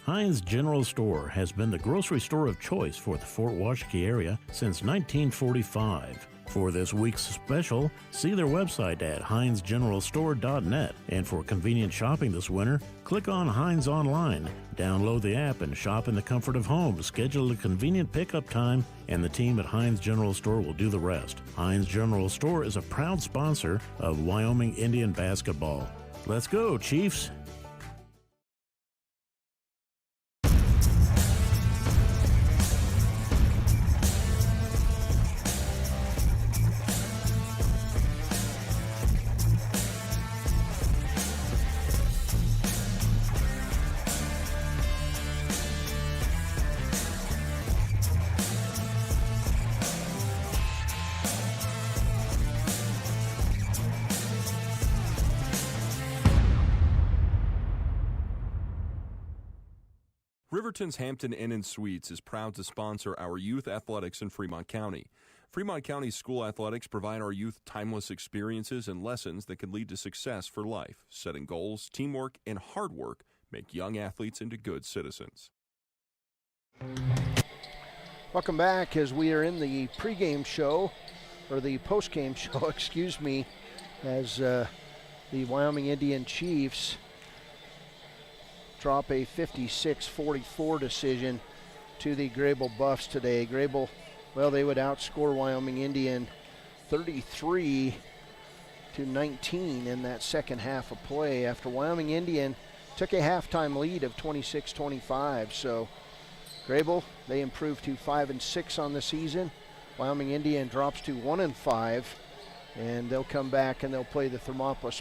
Heinz General Store has been the grocery store of choice for the Fort Washakie area since 1945. For this week's special, see their website at heinzgeneralstore.net. And for convenient shopping this winter, click on Heinz Online, download the app, and shop in the comfort of home. Schedule a convenient pickup time, and the team at Heinz General Store will do the rest. Heinz General Store is a proud sponsor of Wyoming Indian basketball. Let's go, Chiefs! Riverton's Hampton Inn & Suites is proud to sponsor our youth athletics in Fremont County. Fremont County School Athletics provide our youth timeless experiences and lessons that can lead to success for life. Setting goals, teamwork, and hard work make young athletes into good citizens. Welcome back as we are in the pregame show, or the postgame show, excuse me, as the Wyoming Indian Chiefs drop a 56-44 decision to the Greybull Buffs today. Greybull, well, they would outscore Wyoming Indian 33-19 in that second half of play after Wyoming Indian took a halftime lead of 26-25. So Greybull, they improved to 5-6 on the season. Wyoming Indian drops to 1-5, and they'll come back and they'll play the Thermopolis